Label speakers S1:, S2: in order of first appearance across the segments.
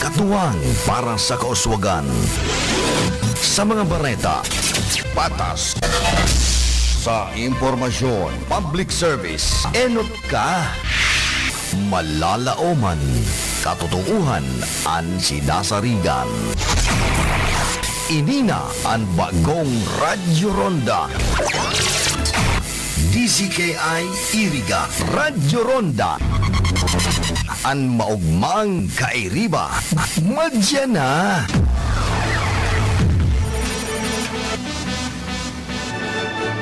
S1: katuwang para sa kauswagan. Sa mga bareta, patas. Sa impormasyon, public service, enot ka. Malalaoman, katotohanan ang sinasarigan. Inina ang bagong Radyo Ronda. DZKI Iriga Radyo Ronda. Ang maugmang kairiba. Madya na.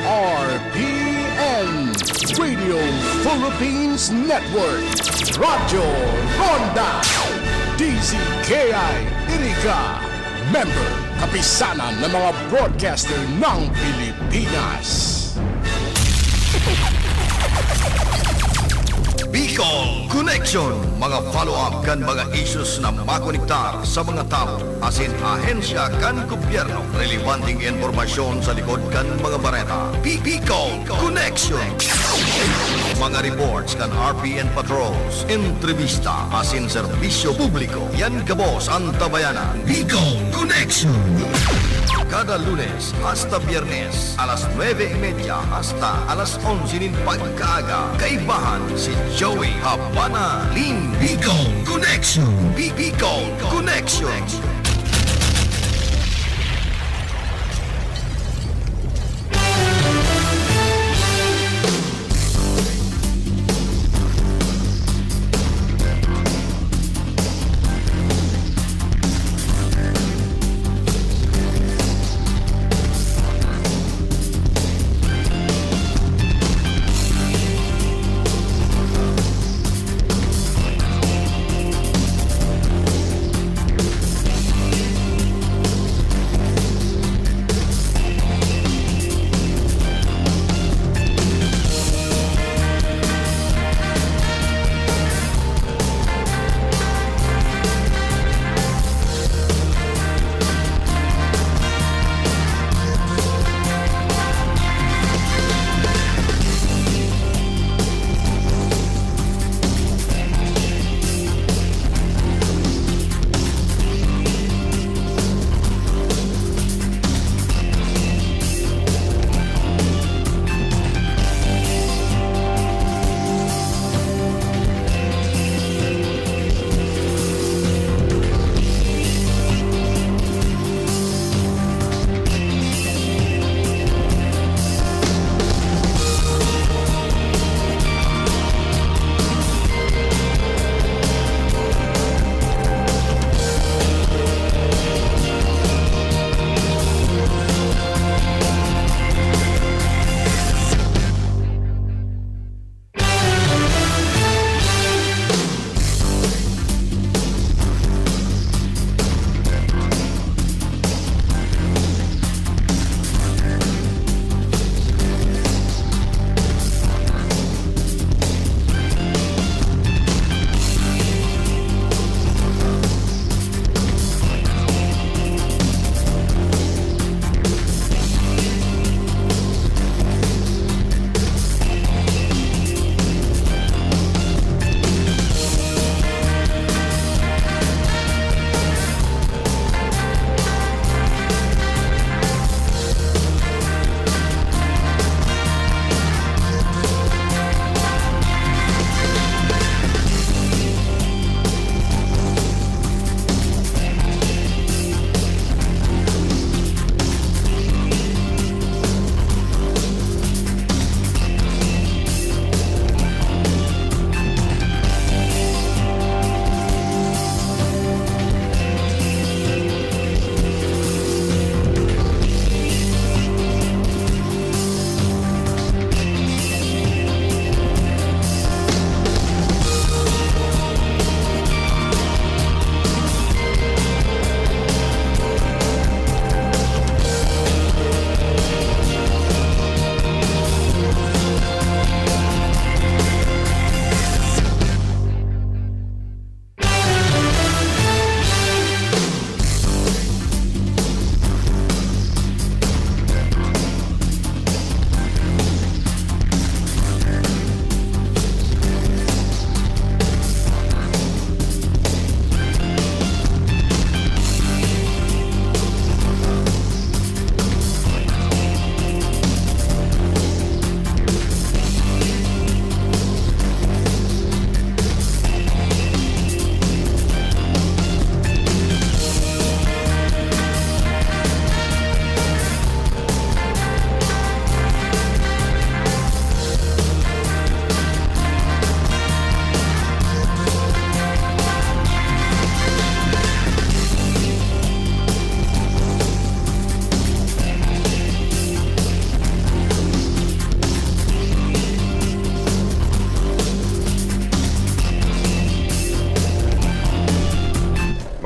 S2: RPN Radio Philippines Network Radyo Ronda DZKI Iriga Member Kapisanan ng mga broadcaster ng Pilipinas.
S1: Bicol Connection, mga follow-up kan mga issues na makonektar sa mga tao, asin ahensya kan gobyerno, relevanteng informasyon sa likod kan mga bareta. Bicol Connection. Mga reports kan RPN patrols, entrevista, asin serbisyo publiko. Yan kabos ang tabayanan. Bicol Connection. Kada Lunes hasta Biyernes, alas 9:30 hasta alas 11 pagkaaga. Kaibahan si Joey Habana Lin. Bicol Connection. Bicol Connection.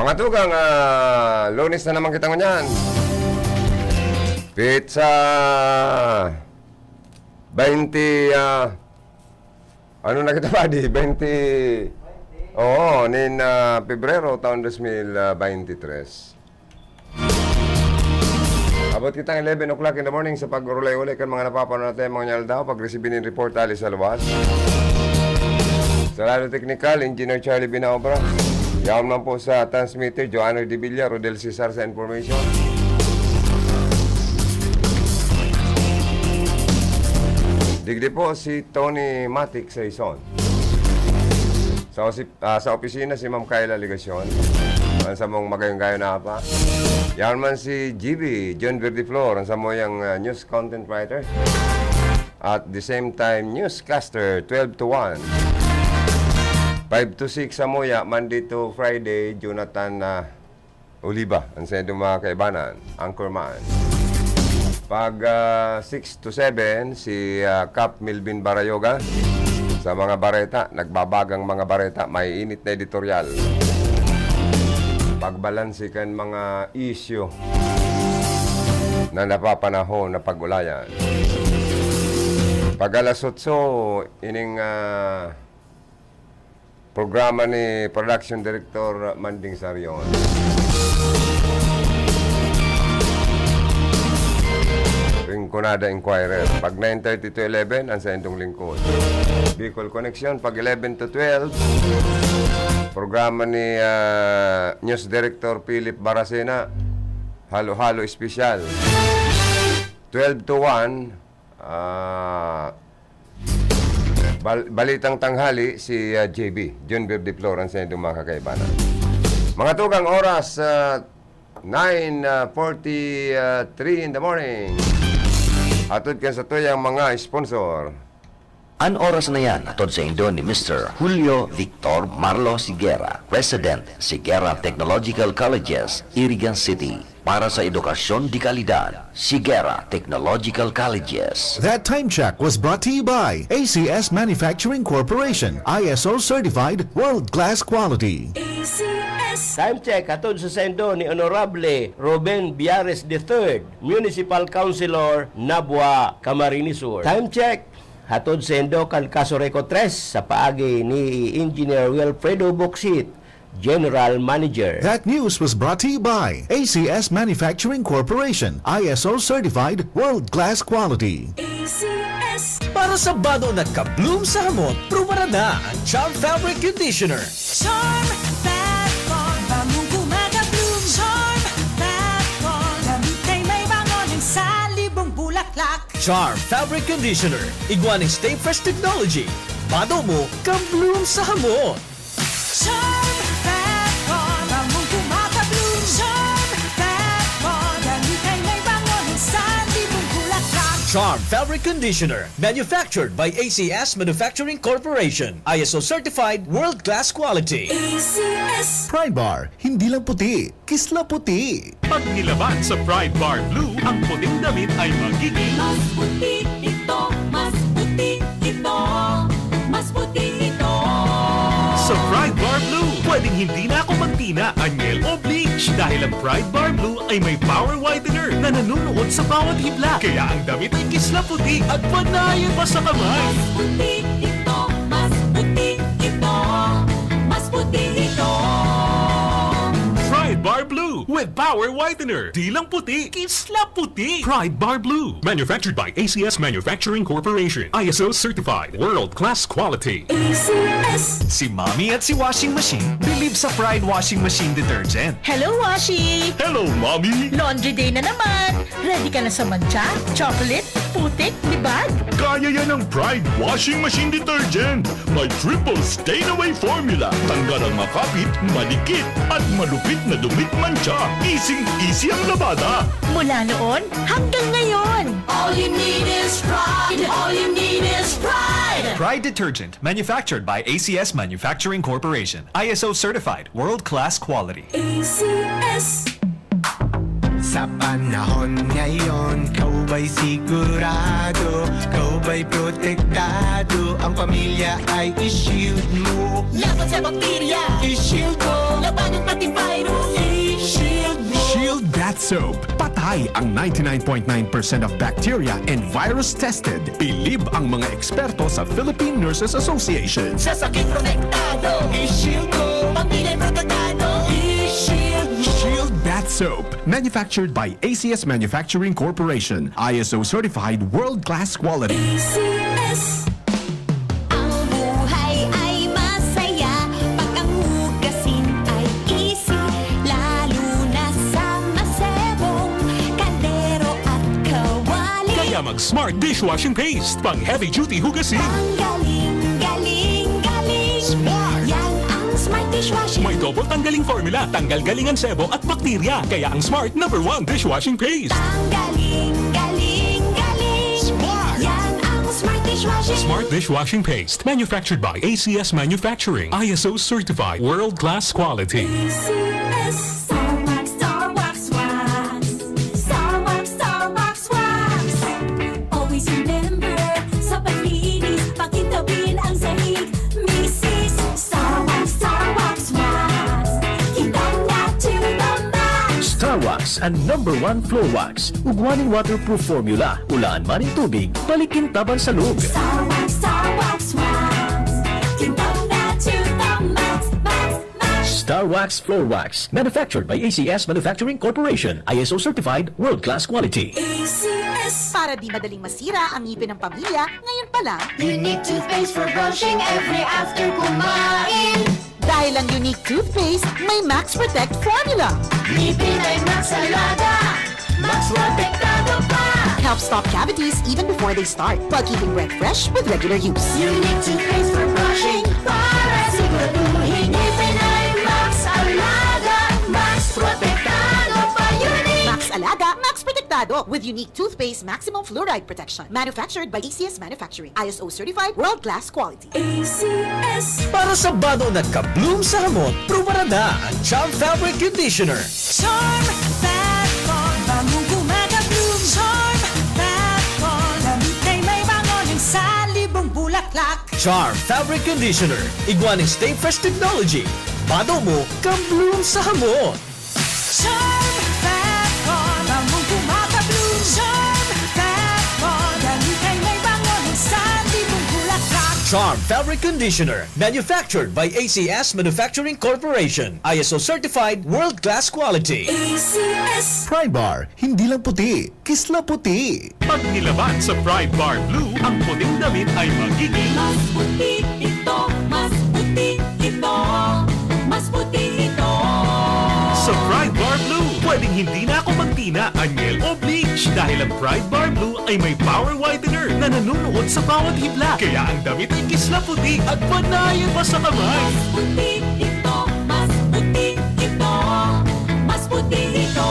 S3: Mga tugang, Lunes na naman kita ngunyan. Pizza 20 ano na kita ba di? 20 Oo, nin Pebrero taon 2023. Abot kitang 11 o'clock in the morning sa pag-ulay-ulay kan mga napapanood natin mga nyal daw pag-receive ng report alis sa luwas. Sa Radio Technical, Engineer Charlie Binaobra. Yaon man po sa transmitter, Joanna Di Villa, Rodel Cesar sa information. Digdi po si Tony Matic sa Ison. Sa opisina si Ma'am Kayla Ligasyon. Ang sa mong magayong-gayo na pa. Yaon man si GB, John Verdiflor, ang sa mo yung news content writer. At the same time, newscaster, 12 to 1. 5 to 6 sa Moya, Monday to Friday, Jonathan Oliva, ang sa mga kaibanan, Anchorman. Pag 6 to 7, si Cap Milvin Barayoga, sa mga bareta, nagbabagang mga bareta, may init na editorial. Pagbalansikan mga issue na napapanahon na pag-ulayan. Pag alas 8, ining programa ni Production Director Manding Sarion. Rinconada Inquirer. Pag 9:30 to 11, ang sa indong lingkod. Bicol Connection. Pag 11 to 12, programa ni News Director Philip Baracena. Halo-halo espesyal. 12 to 1, Balitang Tanghali, si JB, John Verdiflor, ang sa indong mga kakaibanan. Mga tugang oras, 9:43 in the morning. Atod kan sa tuyang mga sponsor.
S4: An oras na yan atod sa Indo ni Mr. Julio Victor Marlo Siguera, President, Siguera Technological Colleges, Irigan City. Para sa edukasyon di kalidad, Siguera Technological Colleges.
S2: That time check was brought to you by ACS Manufacturing Corporation, ISO certified world-class quality.
S5: Time check atod sa sendo ni Honorable Ruben Biares III, Municipal Councilor, Nabua, Camarines Sur. Time check hatod sa sendo kan Casoreco 3 sa paagi ni Engineer Wilfredo Boxit, General Manager.
S2: That news was brought to you by ACS Manufacturing Corporation, ISO certified world-class quality.
S6: Para sa bado na ka-bloom sa hamot, pruba na ang Charm Fabric Conditioner.
S7: Charm Fatcon, bamong gumagabloom. Charm Fatcon, damit ay may bangon ng salibong bulaklak.
S6: Charm Fabric Conditioner. Iguaning Stay Fresh Technology. Bado mo, ka-bloom sa hamot.
S7: Charm Fatcon, bamong gumagabloom. Charm Fatcon, damit ay may bangon ng salibong bulaklak.
S6: Charm Fabric Conditioner. Manufactured by ACS Manufacturing Corporation. ISO certified world-class quality.
S7: ACS.
S2: Pride Bar, hindi lang puti, kisla puti.
S8: Pag nilaban sa Pride Bar Blue, ang puting damit ay magiging
S7: Mas puti ito, mas puti ito, mas puti ito.
S8: sa Pride Bar Blue. Pwedeng hindi na ako magtina, anyel o bleach dahil ang Pride Bar Blue ay may power whitener na nanunuot sa bawat hibla. Kaya ang damit ay kisla puti at panayin pa sa kamay.
S7: Mas puti ito, mas puti ito, mas puti ito.
S8: Pride Bar Blue with power whitener. Di lang puti, kisla puti. Pride Bar Blue. Manufactured by ACS Manufacturing Corporation. ISO certified. World-class quality.
S7: ACS.
S9: Si Mommy at si Washing Machine believe sa Pride Washing Machine Detergent.
S10: Hello, Washi!
S8: Hello, Mommy!
S10: Laundry day na naman! Ready ka na sa mancha, chocolate, putik, libag?
S8: Kaya yan ang Pride Washing Machine Detergent. May triple stain-away formula. Tanggal ang makapit, malikit, at malupit na dumit mancha. Easy-easy ang labada.
S10: Mula noon hanggang ngayon!
S7: All you need is pride. All you need is pride.
S9: Pride Detergent, manufactured by ACS Manufacturing Corporation. ISO certified, world-class quality.
S7: ACS.
S11: Sa panahon ngayon, kau ba'y sigurado? Kau ba'y protektado? Ang pamilya ay i-shield mo.
S7: Laban sa bakterya,
S11: I-shield mo.
S7: labanan pati virus.
S11: Soap. Patay ang 99.9% of bacteria and virus tested. Bilib ang mga eksperto sa Philippine Nurses Association.
S7: Sa sakit protektado, i-shield ko. Pamilya protektado, i-shield mo.
S11: Shield Bath Soap. Manufactured by ACS Manufacturing Corporation. ISO certified world-class quality.
S7: ACS. Ang buhay ay masaya pag ang hugasin ay easy. Lalo na sa masebong kaldero at kawali.
S8: Kaya mag-Smart Dishwashing Paste. Pang heavy-duty hugasin.
S7: Ang galing, galing, galing. Smart! Yan ang Smart Dishwashing.
S8: May double tanggaling formula. Tanggal galingan sebo at bakterya. Kaya ang Smart #1 Dishwashing Paste.
S7: Ang galing, galing, galing. Smart! Yan ang Smart Dishwashing.
S8: Smart Dishwashing Paste. Manufactured by ACS Manufacturing. ISO certified. World-class quality.
S7: ACS. Starbucks, Starbucks wax. Starbucks, Starbucks wax. Always remember, sa paglinis, pakitabin ang sahig. Mrs. Starbucks, Starbucks wax. Kitang na to the max.
S6: Star Wax ang #1 floor wax. Ugwaning waterproof formula. Ulaan man ng tubig, balikin taban sa loob.
S7: Starbucks, Starbucks wax. Kitang na to the max, max, max.
S6: Star Wax Floor Wax. Manufactured by ACS Manufacturing Corporation. ISO certified world-class quality.
S7: ACS.
S10: Para di madaling masira ang ngipin ng pamilya, ngayon pa lang,
S7: Unique toothpaste for brushing every after kumain.
S10: dahil ang unique toothpaste, may Max Protect formula.
S7: Ngipin ay Max Alaga, Max Protektado pa.
S10: Helps stop cavities even before they start, while keeping breath fresh with regular use.
S7: Unique toothpaste for brushing, para siguraduhin ngipin ay Max Alaga, Max Protektado pa. Unique.
S10: Max Alaga, Max Protectado with unique toothpaste maximum fluoride protection. Manufactured by ACS Manufacturing. ISO certified world-class quality.
S7: ACS.
S6: Para sa bado na ka-bloom sa hamon, pruba na ang Charm Fabric Conditioner.
S7: Charm Fat Ball, bagong gumagabloom. Charm Fat Ball, damit ay may bangon sa libong bulaklak.
S6: Charm Fabric Conditioner. Iguaning Stay Fresh Technology. Bado mo, ka-bloom sa hamon.
S7: Charm Fat Ball, bagong gumagabloom. Charm Fat Ball, damit ay may bangon sa libong bulaklak.
S6: Charm Fabric Conditioner. Manufactured by ACS Manufacturing Corporation. ISO certified world-class quality.
S7: ACS.
S2: Pride Bar, hindi lang puti, kisla puti.
S8: Pag nilaban sa Pride Bar Blue, ang puting damit ay magiging
S7: Mas puti ito, mas puti ito, mas puti ito.
S8: sa Pride Bar Blue. Pwedeng hindi na ako magtina, anyel o bleach dahil ang Pride Bar Blue ay may power whitener na nanunuot sa bawat hibla. Kaya ang damit ay kisla puti at panayan pa sa kamay.
S7: Mas puti ito, mas puti ito, mas puti ito.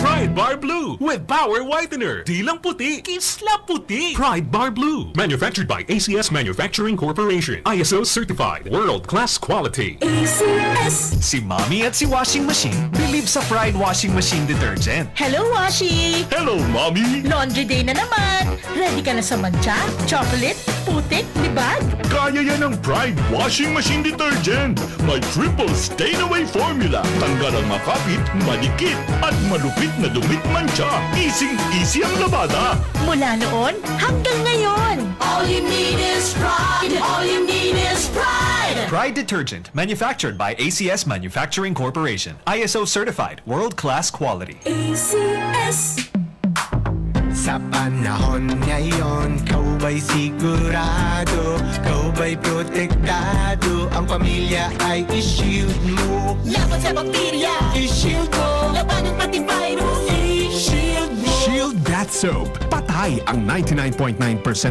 S8: Pride Bar Blue with power whitener. Di lang puti, kisla puti. Pride Bar Blue. Manufactured by ACS Manufacturing Corporation. ISO certified. World-class quality.
S7: ACS.
S9: Si Mommy at si Washing Machine believe sa Pride Washing Machine Detergent.
S10: Hello, Washi!
S8: Hello, Mommy!
S10: Laundry day na naman! Ready ka na sa mancha, chocolate, putik, libag?
S8: Kaya yan ang Pride Washing Machine Detergent. May triple stain-away formula. Tanggal ang makapit, malikit, at malupit na dumit mancha. Easy ang labada.
S10: Mula noon hanggang ngayon.
S7: All you need is pride. All you need is pride.
S9: Pride Detergent, manufactured by ACS Manufacturing Corporation. ISO certified. World-class quality.
S7: ACS.
S11: Sa panahon ngayon, kau ba'y sigurado? Kau ba'y protektado? Ang pamilya ay i-shield mo.
S7: Laban sa bakterya,
S11: I-shield mo.
S7: labanan pati virus. I-shield mo.
S11: Shield Bath Soap. Patay ang 99.9%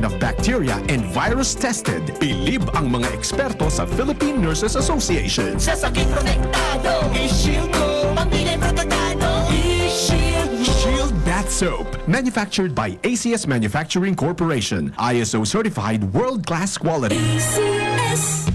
S11: of bacteria and virus tested. Bilib ang mga eksperto sa Philippine Nurses Association.
S7: Sa sakit protektado,
S11: I-shield mo.
S7: pamilya protektado. I-shield mo.
S11: Shield Bath Soap. Manufactured by ACS Manufacturing Corporation. ISO certified world-class quality.
S7: ACS.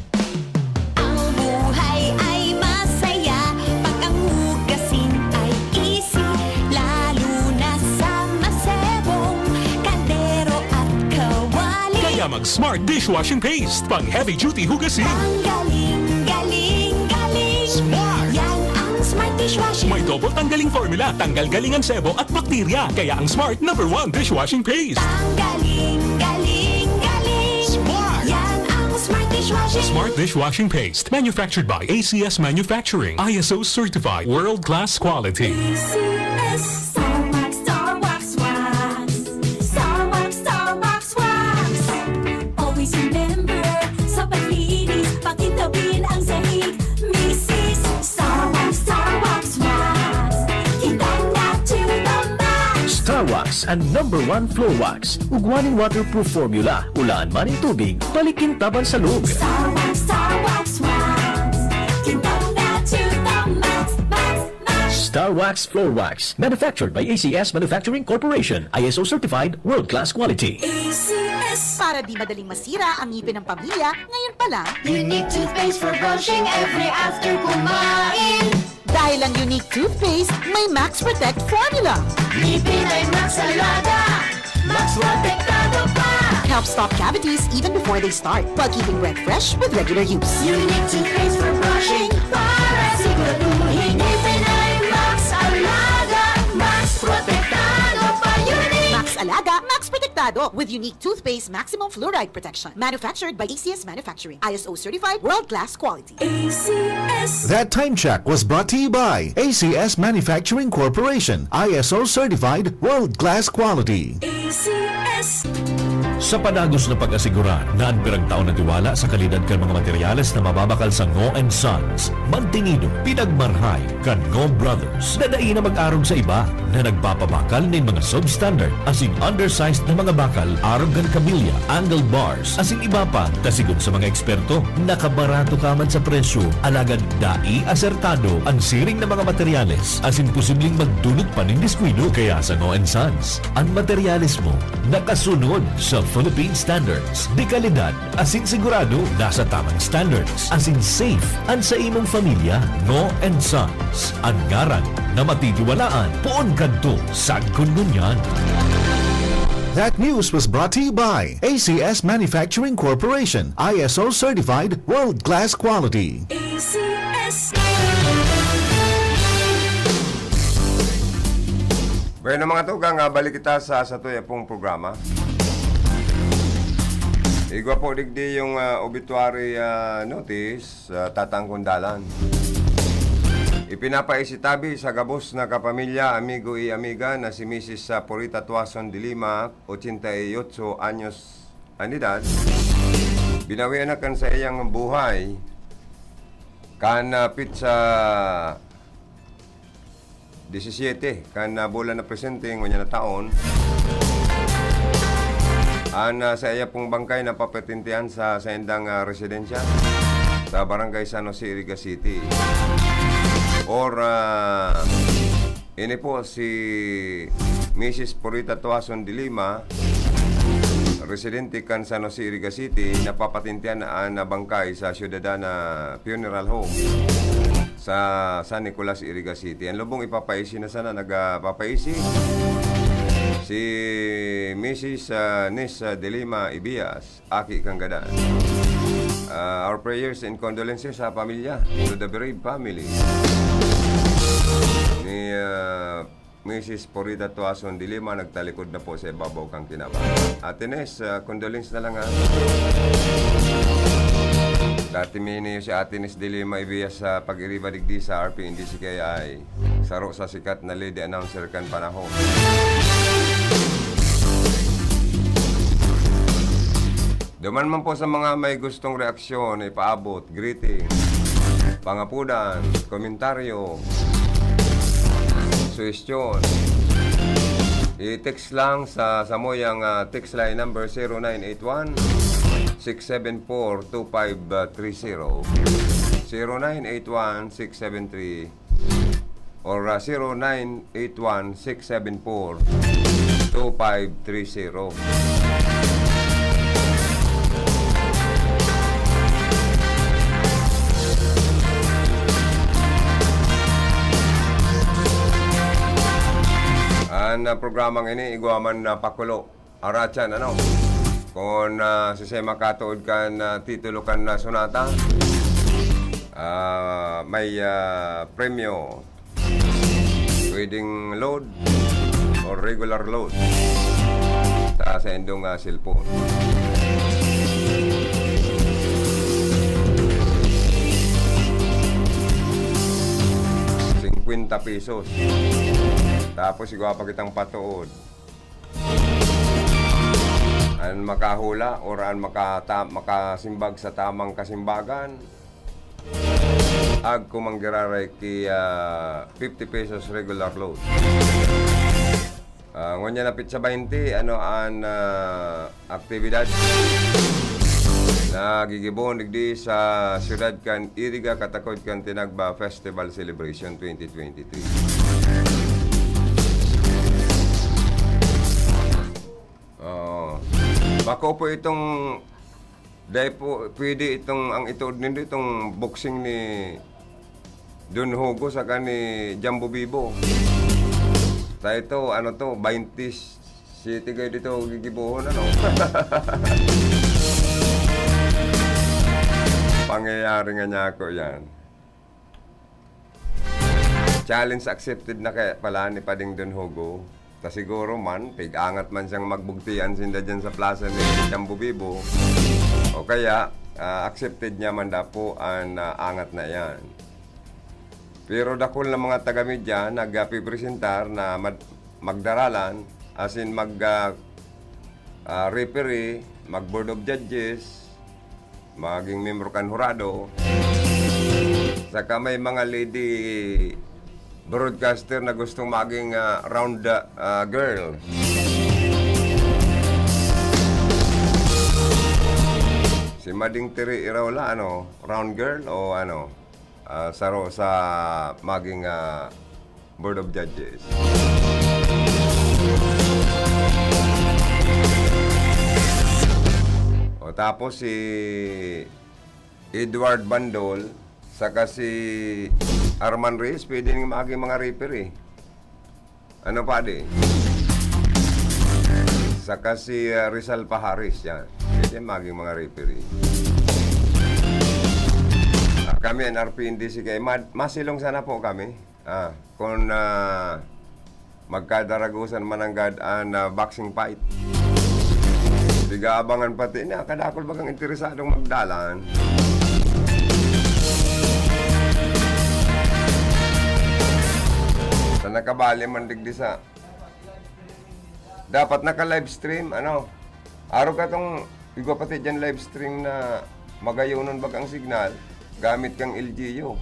S7: Ang buhay ay masaya pag ang hugasin ay easy. Lalo na sa masebong kaldero at kawali.
S8: Kaya mag-Smart Dishwashing Paste. Pang heavy-duty hugasin.
S7: Ang galing, galing, galing.
S11: Smart!
S7: Yan ang Smart Dishwashing.
S8: May double tanggaling formula, tanggal galing ang sebo at bakterya. Kaya ang Smart #1 dishwashing paste.
S7: Galing, galing, galing.
S8: Smart!
S7: Yan ang Smart Dishwashing.
S8: Smart dishwashing paste, manufactured by ACS Manufacturing, ISO certified, world-class quality.
S7: ACS. Star Wax, Star Wax, Wax. Star Wax, Star Wax, Wax. Always remember, sa paglinis, pakintabin ang sahig. Mrs. Star Wax, Wax. Kitang na to the max.
S6: Star Wax ang #1 floor wax. Ugwaning waterproof formula. Ulaan man ang tubig, balikin taban sa loob.
S7: Star Wax, Wax. Kitang na to the max, max, max.
S6: Star Wax Floor Wax. Manufactured by ACS Manufacturing Corporation. ISO certified, world-class quality.
S7: ACS.
S10: Para di madaling masira ang ngipin ng pamilya, ngayon pa lang,
S7: Unique toothpaste for brushing every after kumain.
S10: dahil ang unique toothpaste, may Max Protect formula.
S7: Ngipin ay Max Alaga. Max Protektado pa.
S10: Helps stop cavities even before they start, while keeping breath fresh with regular use.
S7: Unique toothpaste for brushing. Para siguraduhin ngipin ay Max Alaga. Max Protektado pa. Unique.
S10: Max Alaga, Max Protectado with unique toothpaste maximum fluoride protection. Manufactured by ACS Manufacturing. ISO certified, world-class quality.
S7: ACS.
S2: That time check was brought to you by ACS Manufacturing Corporation. ISO certified, world-class quality.
S7: ACS.
S6: Sa panagos na pag-asigura na ang pirang taon na tiwala sa kalidad kan mga materyales na mababakal sa Ngo and Sons, mantingido, pinagmarhay kan Ngo Brothers na daí na mag-arog sa iba na nagpapabakal ng mga substandard as in undersized na mga bakal, arog kan kabilya, angle bars, as in iba pa, tasigon sa mga eksperto, nakabarato ka man sa presyo, alagad dai asertado ang siring na mga materyales as in posibleng magdulot pa ng diskwido kaya sa Ngo and Sons. Ang materyales mo nakasunod sa Philippine standards. Di kalidad, asin sigurado, nasa tamang standards. Asin safe, ang sa imong familia, Ngo and Sons. Ang ngaran na matitiwalaan, poon kadto, sagkon ngunyan.
S2: That news was brought to you by ACS Manufacturing Corporation. ISO certified, world-class quality.
S7: ACS.
S3: Bueno mga tugang, balik kita sa satoy pong programa. Igwa po digdi yung obituary notice Tatang Kundalan. Ipinapaisitabi sa gabos na kapamilya, amigo y amiga na si Mrs. Purita Tuason de Lima, 88 anyos anidad. Binawian na kan sa iyang buhay kan pizza 17 kan bulan na presente ngunya na taon. Sa iya pong bangkay na papetintihan sa endang residensya sa Barangay San Jose, Iriga City. Ini po si Mrs. Purita Tuason de Lima, residente kan San Jose, Iriga City, napapatintihan na bangkay sa Ciudadana Funeral Home sa San Nicolas, Iriga City. Ang lubong ipapaisi na sana nagpapaisi si Mrs. Nis de Lima Ibias, Aki Kanggadan. Our prayers and condolences sa pamilya, to the bereaved family ni Mrs. Purita Tuason de Lima. Nagtalikod na po sa ibabaw kang kinaba. Ate Nes, condolence na lang ha. Dati mini si Ate Nes de Lima Ibias sa pag-iriba digdi sa RP NDCKI. Saro sa sikat na lady announcer kan panahon. Duman man po sa mga may gustong reaksyon, ipaabot, greeting, pangapudan, komentaryo, suwestyon. I-text lang sa moyang text line number 0981-674-2530. 0981-673 or 0981-674-2530. Na programang ini iguaman na pakulo arachan ano kung sisema katuod kan titulo kan na sonata may premyo pwedeng load or regular load sa indong cellphone. ₱50. Tapos igawa pa kitang patuod. An makahula or an makasimbag sa tamang kasimbagan. Ag kumanggiraray ki ₱50 regular load. Ngonya napit sa 20, ano an aktibidad na gigibon digdi sa siyudad kan Iriga Katakod kan Tinagba Festival Celebration 2023. Bako po itong dahil po pwede itong ang ituod nito itong boxing ni Don Hugo sa ni Jambo Bibo. Sa ito ano to 20 city kayo dito gigibuhon ano. Pangyayari nga niya ako yan. Challenge accepted na kaya pala ni Pading Don Hugo. Ta siguro man, pig-angat man siyang magbugtian sinda dyan sa plaza ni Jambo Bibo. O kaya, accepted niya man da po ang angat na yan. Pero dakol na mga taga-media nag-pipresentar na magdaralan, as in referee, mag-board of judges, maging member kan hurado. Saka may mga lady broadcaster na gustong maging round girl. Si Mading Tiri Irawla, ano, round girl o ano, sa maging board of judges. O tapos si Edward Bandol, saka si Arman Reyes, pwede nang maging mga referee. Ano pa di? Saka si Rizal Paharis, yan. Pwede maging mga referee. Kami, NRP-NDC kayo, masilong sana po kami. Kung magkadaragusan man ang boxing fight. Biga-abangan pati na, kadakol bagang interesadong magdalan. Sa nakabali man digdi sa dapat naka-live stream, ano? Araw ka tong igwa pati dyan live stream na magayunon bagang signal gamit kang LGU.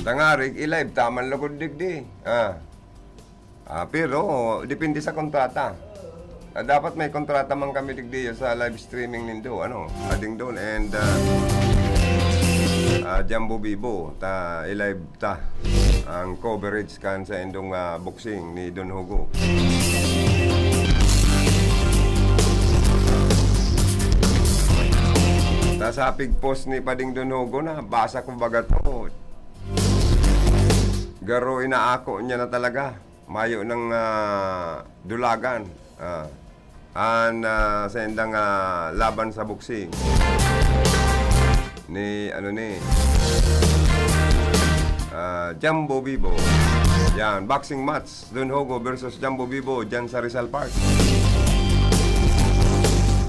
S3: Tangarig, i-live, taman lagod digdi. Pero, depende sa kontrata. Dapat may kontrata man kami digdi sa live streaming nindo, ano? Ading doon, and Jambo Bibo, i-live ta ang coverage kan sa indong boxing ni Don Hugo. Sa pig post ni Pading Don Hugo na basa ko baga to. Garo inaako niya na talaga. Mayo ng dulagan. Sa indang laban sa boxing. Ni Jambo Bibo. Yan, boxing match Don Hugo versus Jambo Bibo dyan sa Rizal Park.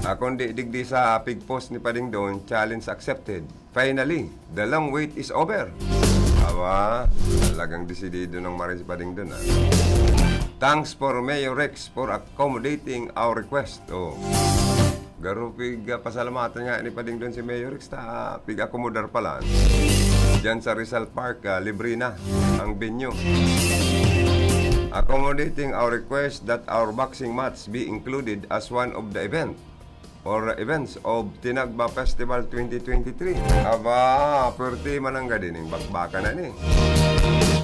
S3: Kundi digdi sa pig post ni Pading Don, challenge accepted. Finally, the long wait is over. Aba, talagang desidido ng Maris Pading Don. Thanks for Mayor Rex for accommodating our request. Garo pig pasalamatan nga ni Pading Don si Mayor Rex ta pig akomodar pala. Diyan sa Rizal Park, libre na ang venue. Accommodating our request that our boxing match be included as one of the events of Tinagba Festival 2023. Aba, pwerte man ang gadining bakbaka na ni.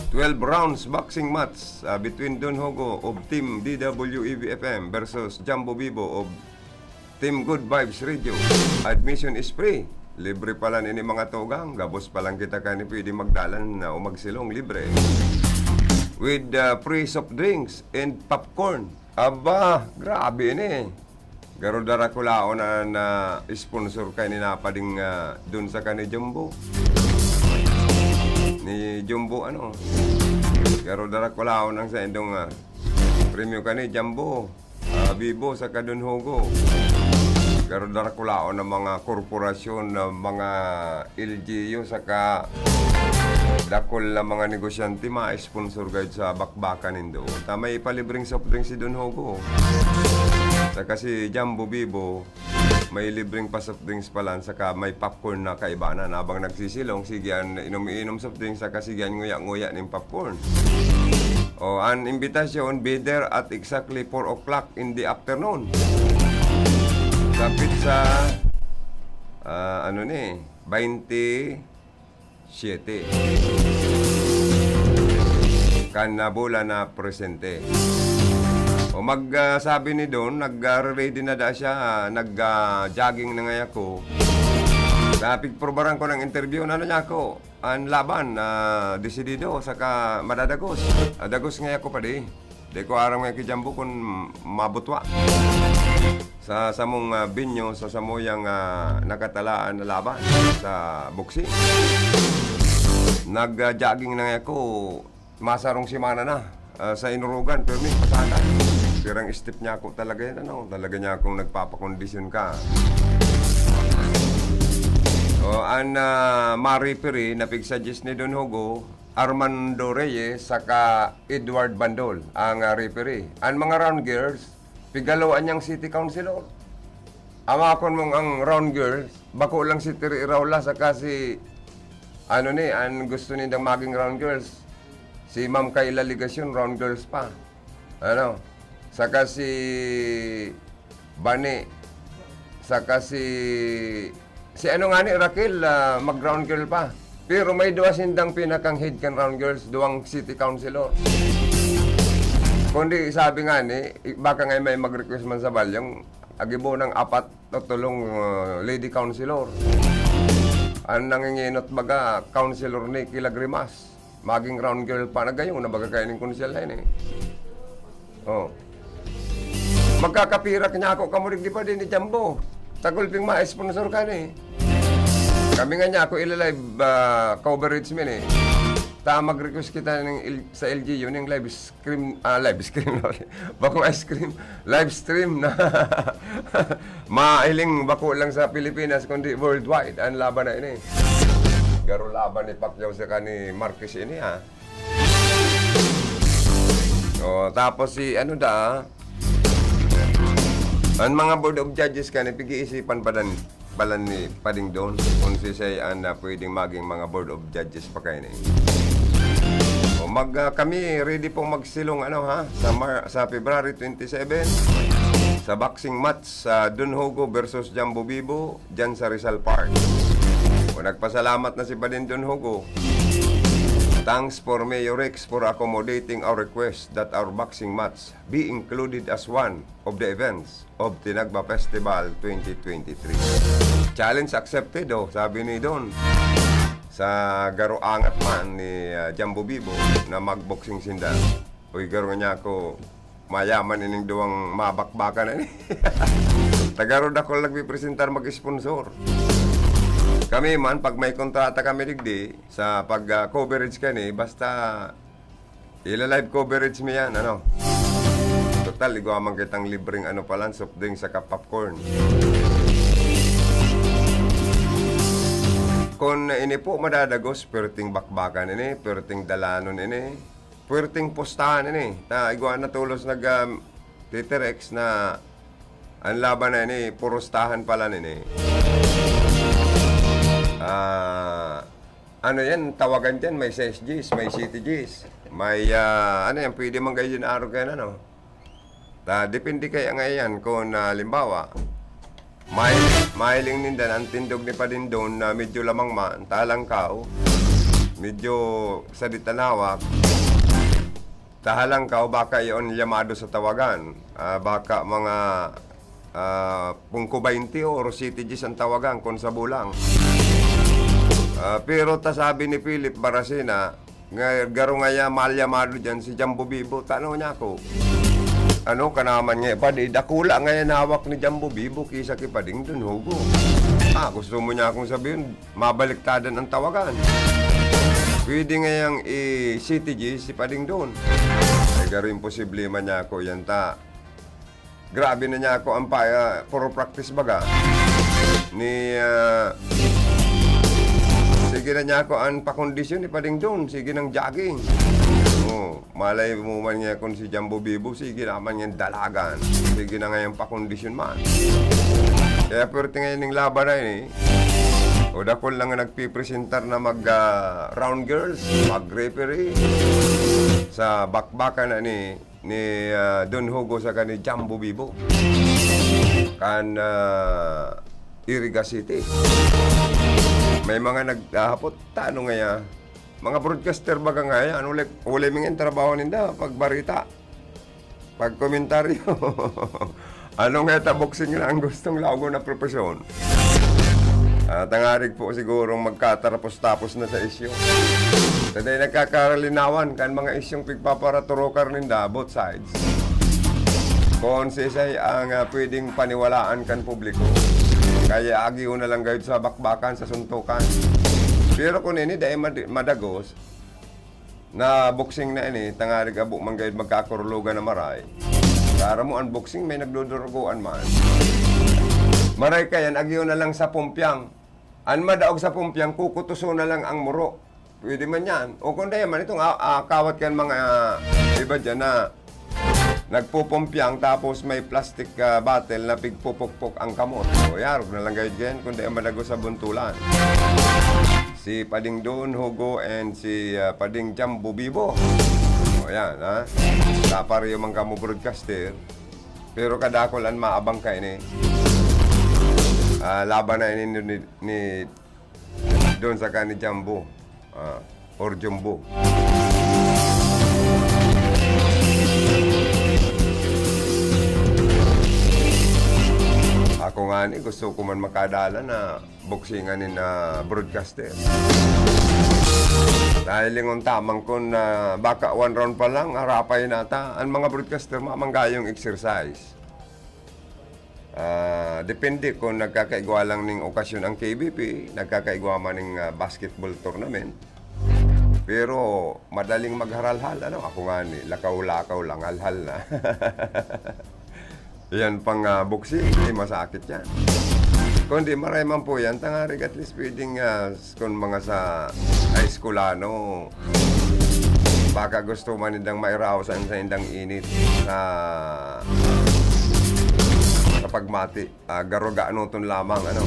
S3: 12 rounds boxing match between Don Hugo of Team DWEB-FM versus Jambo Bibo of Team Good Vibes Radio. Admission is free. Libre pala ni mga tugang. Gabos pa lang kita kani pwede magdalan o magsilong libre. With free soft drinks and popcorn. Aba, grabe ni. Garo darakulao na sponsor kay ni Napading dun sa kani Jumbo. ni Jumbo ano. Garo darak wala nang sa indong premium kani Jumbo, Bibo sa Kadunhogo. Garo darak wala ng mga korporasyon na mga LGU saka dakol na mga negosyante ma-sponsor guide sa bakbakan nindo. Tamay ipalibreng soft drink si Dunhogo. Saka si Jumbo Bibo, may libreng pa soft drinks pala, saka may popcorn na kaibanan. Habang nagsisilong, sigyan inom-inom soft drinks, saka sigyan nguya-nguya ng popcorn. O, an invitation, be there at exactly 4 o'clock in the afternoon. Kapit sa, 27. Kan na bola na presente. O sabi ni Don, nag-ready na da siya, nag-jogging na nga ako. Napigprobaran ko ng interview na niya ako. Ang laban, desidido, saka madadagos. Dagos nga ako pa di. Di ko aram nga kijambo kung mabutwa. Sa samong binyo, sa samoyang nakatalaan na laban sa boxing. Nag-jogging na nga ako, masarong simana na sa Inurugan, pero may pasada. Pirang step niya ako talaga yan, ano? Talaga niya akong nagpapakondisyon ka. O, ma-referee na pig-suggest ni Don Hugo, Armando Reyes, saka Edward Bandol, ang referee. Ang mga round girls, pigalawaan niyang city councilor. Amakon mong ang round girls, bako lang si Tiri Raula, saka si, ang gusto nindang maging round girls, si Ma'am Kayla Ligasyon, round girls pa. Saka si Bani, saka si Raquel, mag-round girl pa. Pero may dua sindang pinakang head kan round girls, duwang city councilor. Kundi sabi nga baka nga may mag-request man sa balyang, agibo ng 4 o 3 lady councilor. Ang nanginginot baga, councilor ni Kilagrimas, maging round girl pa na gayong nabagakainin ko siya lain Magkakapirak niya ako kamurig di pa din ni Jumbo. Tagulping ma-sponsor ka Kami nga niya ako ilalive coverage min Ta mag-request kita sa LGU ng live stream bakong ice cream live stream na mailing bako lang sa Pilipinas kundi worldwide ang laban na ini. Garo laban ni Pacquiao sa ni Marquez ini tapos si ang mga board of judges pig-iisipan balan ni Pading Don kung siya pwedeng maging mga board of judges pa kayo kami ready pong magsilong sa February 27 sa boxing match sa Don Hugo versus Jumbo Bibo dyan sa Rizal Park. Nagpasalamat na si Pading Don Hugo. Thanks for Mayor Rex for accommodating our request that our boxing match be included as one of the events of Tinagba Festival 2023. Challenge accepted sabi ni Don. Sa garo angat man ni Jumbo Bibo na magboxing sinda. Uy, garo niya ako mayaman ining duwang mabakbakan Tagaro da ko nagpipresentar mag-sponsor. Kami man, pag may kontrata kami digdi, sa pag-coverage basta ila-live coverage mo yan, Total, iguamang kitang libreng palan, soft drink saka popcorn. Kung ini po madadagos, perting bakbakan perting dalanon perting postahan iguan na tulos Titerex na ang laban na purustahan pala yan, tawagan dyan, may SSGs, may CTGs, may, pwede mang ganyan araw kayo depende kaya ngayon kung, limbawa, mahiling nindan, ang tindog ni Pading Don na medyo lamang talang kao, medyo sadit tanawak, tahalang kao, baka yon yamado sa tawagan, baka mga, pungko 20 o CTGs ang tawagan kung sa bulang. Pero sabi ni Philip Barasina, garo nga malyamado dyan si Jumbo Bibo, tanong niya ako, kanaman nga, padi, dakula nga hawak ni Jumbo Bibo kisa kay Pading Don Hugo. Gusto mo niya akong sabihin, mabaliktadan ang tawagan. Pwede ngayang i-CTG si Pading doon. Ay garo imposible man niya ako yan ta. Grabe na niya ako ang puro practice baga. Ni sige na niya ako ang pakondisyon ni Pading doon. Sige ng jogging. Malay mo man niya kung si Jambo Bibo, sige naman yung dalagan. Sige na ngayon pakondisyon man. Kaya pwerte ngayon yung laban na yun eh. O dakol lang nga nagpipresentar na mag-round girls, mag-referee sa bakbakan na ni Don Hugo sa ni Jambo Bibo. Kan Iriga City. May mga naghapot, tanong nga mga broadcaster baga nga yan, uli mingin trabaho ninda, pagbarita, pagkomentaryo. Ano nga boxing na ang gustong lago na profesyon? Tangarig po sigurong magkatarapos-tapos na sa isyo. Taday nagkakaralinawan kan mga isyong pigpaparaturoker ninda, both sides. Kung sisay ang pwedeng paniwalaan kan publiko, kaya agiw na lang gayud sa bakbakan, sa suntukan. Pero kung ini dahil madagos, na boxing na ini, tangarig abo man gayud magkakurulugan na maray. Para mo unboxing, may nagduduruguan man. Maray kayan, agiw na lang sa pumpyang. An madaog sa pumpyang, kukutuso na lang ang muro. Pwede man yan. O kung dahil man, itong kawat kan mga iba dyan na nagpupumpyang tapos may plastic bottle na pigpupukpok ang kamot. O yarog na lang gayud yan, kung dahil madagos sa buntulan. Si Pading Don Hugo and si Pading Jambo Bibo. O yan, ha? Tapariyo man kamo broadcaster. Pero kadakolan maabang ka ini. Laban na ini ni Don sa ni Jambo. Or Jumbo. Ako nga ni, gusto ko man makadala na boxingan ni na broadcaster. Dahil yung tamang kon na baka 1 round pa lang, harapay nata. Ang mga broadcaster, mamanggayong exercise. Depende kung nagkakaigwa lang ng okasyon ang KBP, nagkakaigwa man ng basketball tournament. Pero madaling magharalhal. Ano? Ako nga ni, lakaw-lakaw lang, halhal na. Yan pang boxing, hindi masakit yan. Kundi maray man po yan, tangarig at least pwedeng kung mga sa high schoolano, baka gusto man nindang mairawasan sa indang init sa pagmati. Garoga ano ton lamang, ano.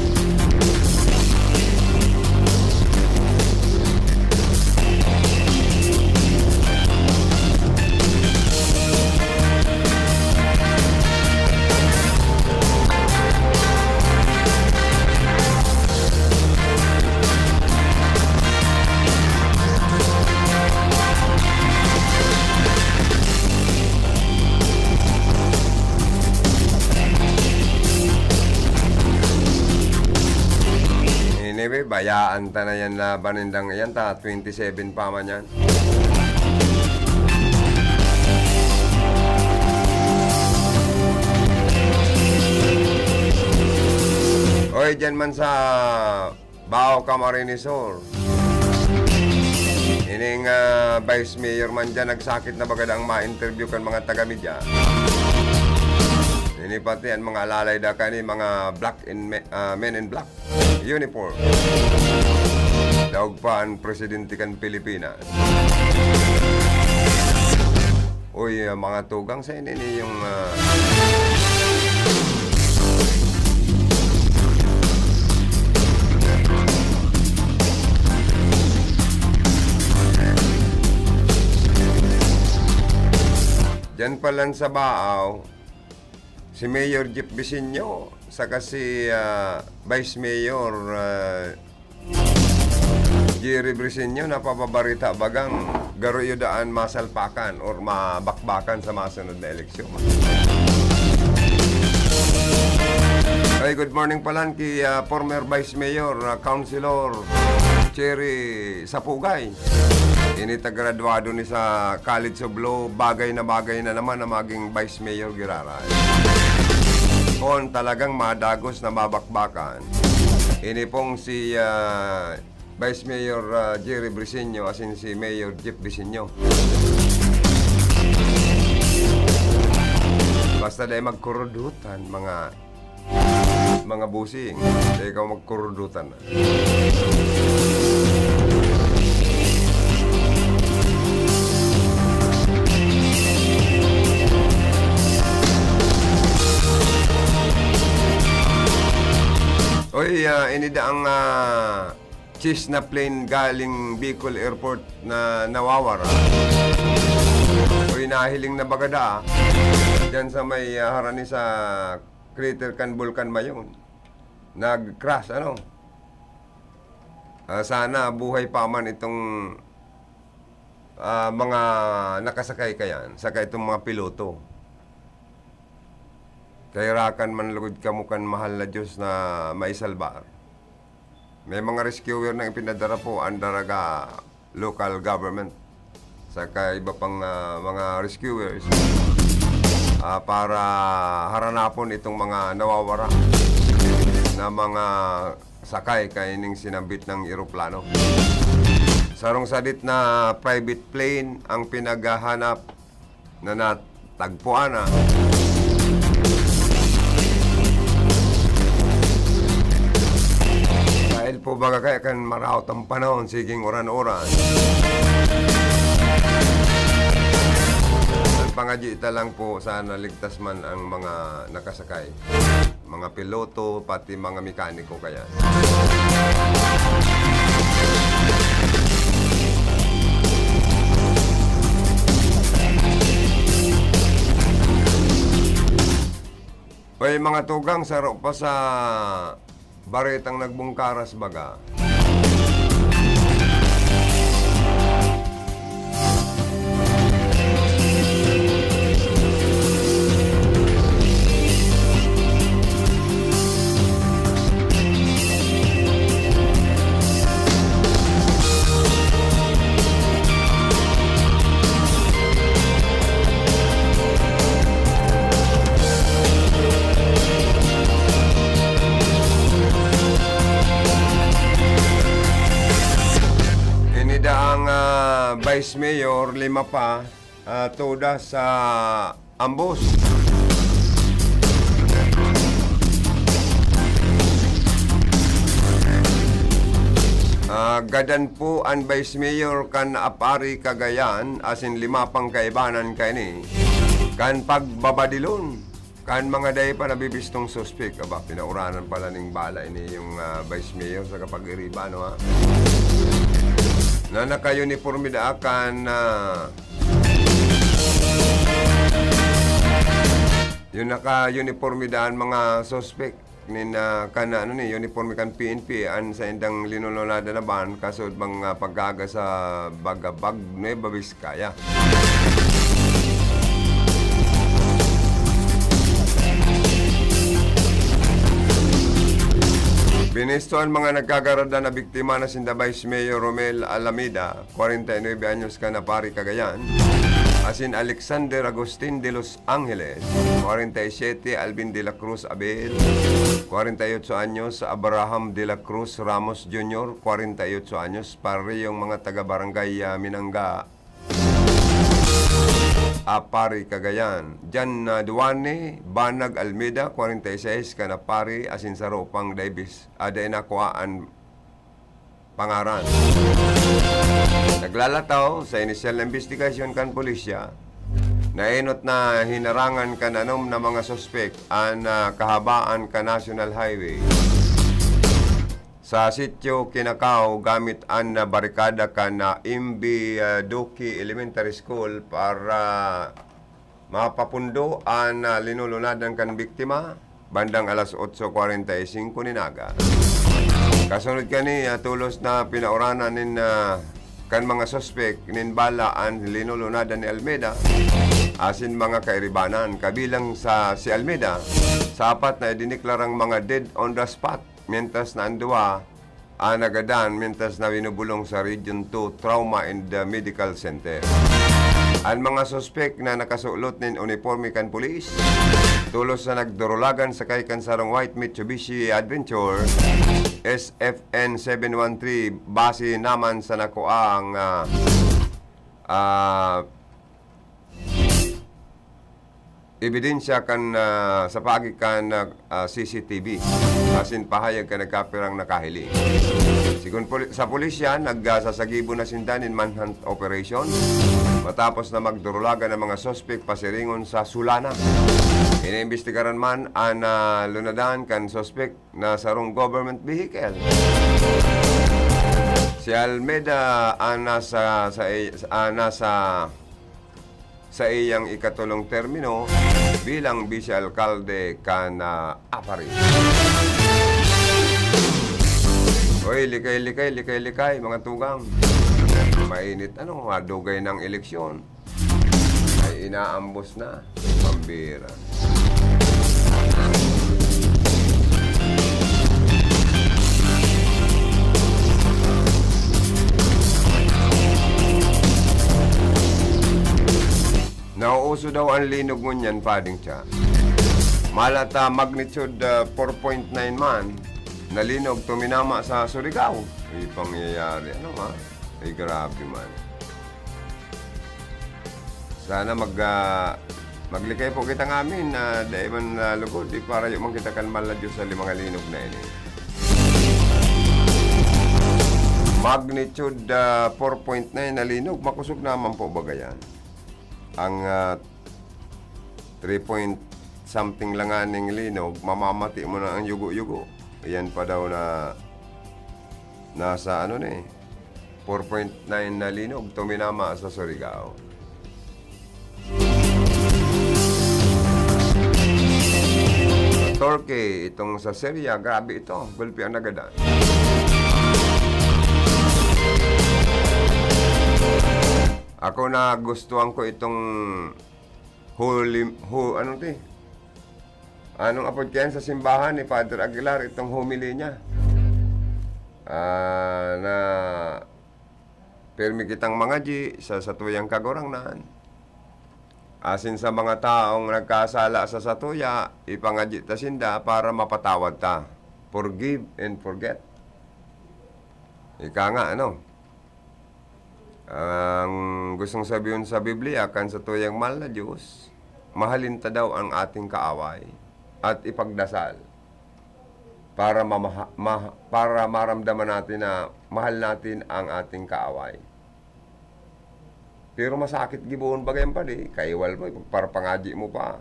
S3: Anyway, bayaan ta na yan na banindang yan ta, 27 pa man yan. Oy, dyan man sa Bao Camarines Sur. Ining Vice Mayor man dyan, nagsakit na bagadang ma-interview kan mga taga-media. Ini pati ang mga alalay da kani mga black in men in black uniform. Daog pa ang presidente kan Pilipinas. Uy, mga tugang sa ini yung dyan palan sa Baaw, si Mayor Jeep Vicinio, saka si Vice Mayor Jerry Briseño na papabarita bagang garoyo daan masalpakan or mabakbakan sa masunod na eleksyon. Ay, good morning palan kay former Vice Mayor, Councilor Cherry Sapugay. Ini tagraduado ni sa College of Law, bagay na naman na maging Vice Mayor Giraray. Kung talagang madagos na mabakbakan, ini pong si Vice Mayor Jerry Briseño asin si Mayor Jeff Briseño. Basta dahil magkurudutan mga busing, dahil ikaw magkurudutan. Oy, inida ang cheese na plane galing Bicol Airport na nawawara. Oy, nahiling na bagada dyan sa may harani sa Crater Can Vulcan Mayon. Nag-crash, ano? Sana buhay pa man itong mga nakasakay kayan, saka itong mga piloto. Kairakan man lugod kamukan mahal na Diyos na maisalbar. May mga rescuer na ipinadara po under local government. Saka iba pang mga rescuers para haranapon itong mga nawawara na mga sakay kaining sinambit ng eroplano. Sarong sadit na private plane ang pinaghahanap na natagpuan na. Dahil po baga kaya kan maraot ang panahon, siging oran-oran. Ang pangajita lang po, sana ligtas man ang mga nakasakay. Mga piloto, pati mga mekaniko kaya. Ay, mga tugang, saro pa sa baretang nagbungkaras baga. Vice Mayor, 5 pa, toda sa ambos. Gadan po ang Vice Mayor kan apari Cagayan, asin 5 pang kaibanan kani. Kan pagbabadilon, kan mga day pa nabibistong suspect. Aba, pinauranan pala ning bala ini yung Vice Mayor sa kapag-iriba, no ha? Na naka-uniformida akan yung naka-uniformidaan mga suspect nin kana ano ni uniforme kan PNP an sa indang linulunada na ban kasod mga paggaga sa Bagabag Nueva Vizcaya. Binisto ang mga nagkagarada na biktima na sinda Vice Mayor Romel Alameda, 49 anyos ka na pari Cagayan, asin Alexander Agustin de Los Angeles, 47, Alvin de la Cruz Abel, 48 anyos, Abraham de la Cruz Ramos Jr., 48 anyos, pare yung mga taga-barangay Minanga, Apari Cagayan. Jan Duane Banag Almeida, 46, kanapari asin saro pang Davis. Ada na kuhaan pangaran. Naglalataw sa inisyal na investigasyon kan pulisya, nainot na hinarangan kananom na mga suspek ang kahabaan ka National Highway. Sa sityo Kinakaw gamit ang barikada ka na Imbi Duki Elementary School para mapapundo ang linulunadan kan biktima bandang alas 8:45 ninaga. Kasunod kani tulos na pinauranan nin kan mga suspek nin bala ang linulunadan ni Almeida asin mga kairibanan kabilang sa si Almeida sapat na idiniklarang mga dead on the spot. Mientras na andua, nagadan, mientras na binubulong sa Region 2 Trauma and Medical Center. Ang mga suspek na nakasulot nin uniforme kan pulis, tulos na nagdurulagan sa kay kansarong white Mitsubishi Adventure, SFN 713 base naman sa nakuang ebidensya kan sa pagikan CCTV asin pahayag ka nagkapirang nakahili. Sigun sa pulisya nagsasagibo na sindanin manhunt operation matapos na magdurulagan ng mga suspect pasiringon sa Sulana. Iniimbestigaran man ang lunadan kan suspect na sarong government vehicle. Si Almeida nasa sa iyang ikatulong termino bilang vice-alkalde kan Apari. Oy, likay, mga tugang. Mainit, madugay ng eleksyon. Ay inaambos na. Pambira. Nauuso daw ang linog mo niyan, pading siya. Malata magnitude 4.9 man, na linog tuminama sa Surigao. Ay pangyayari, ay grabe man. Sana maglikay po kita ngamin na dahil man lugod, para yung kita kan maladyo sa limang linog na ini. Magnitude 4.9 na linog, makusog naman po bagayan. Ang 3 point something lang aning linog, mamamati mo na ang yugo-yugo. Yan pa daw na nasa 4.9 na linog tuminama sa Surigao. Torque, itong sa Syria, grabe ito. Gulpi ang nagadan. Ako na gustuhan ko itong anong apod kayan sa simbahan ni Father Aguilar, itong homily niya. Na pirmi kitang mga sa satuyang kagurangnan. Asin sa mga taong nagkasala sa satuya, ipangaji ta sinda para mapatawad ta. Forgive and forget. Ika nga, ang gustong sabihin sa Biblia kan sa tuyang mahal na Diyos, mahalin ta daw ang ating kaaway at ipagdasal para maramdaman natin na mahal natin ang ating kaaway. Pero masakit gibuon bagayan pa kaiwal mo, para pangaji mo pa.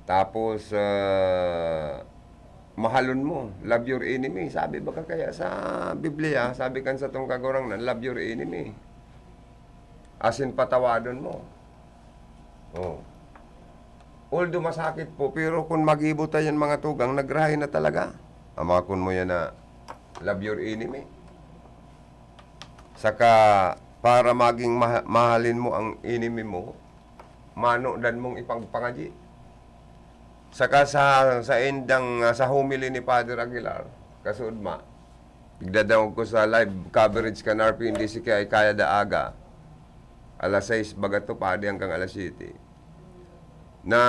S3: Tapos mahalon mo, love your enemy. Sabi baka kaya sa Biblia, sabi kan sa tong kagurang na, love your enemy. Asin patawadon mo. Although masakit po, pero kung mag-ibo tayo mga tugang, nagrahay na talaga. Amakon mo yan na love your enemy. Saka, para maging mahalin mo ang enemy mo, manodan mong ipagpangaji. Saka sa endang, sa homily ni Father Aguilar, kasudma, igdadawag ko sa live coverage ka na RP, hindi si kaya daaga. Alas 6 bagato padi hanggang alas 7. Na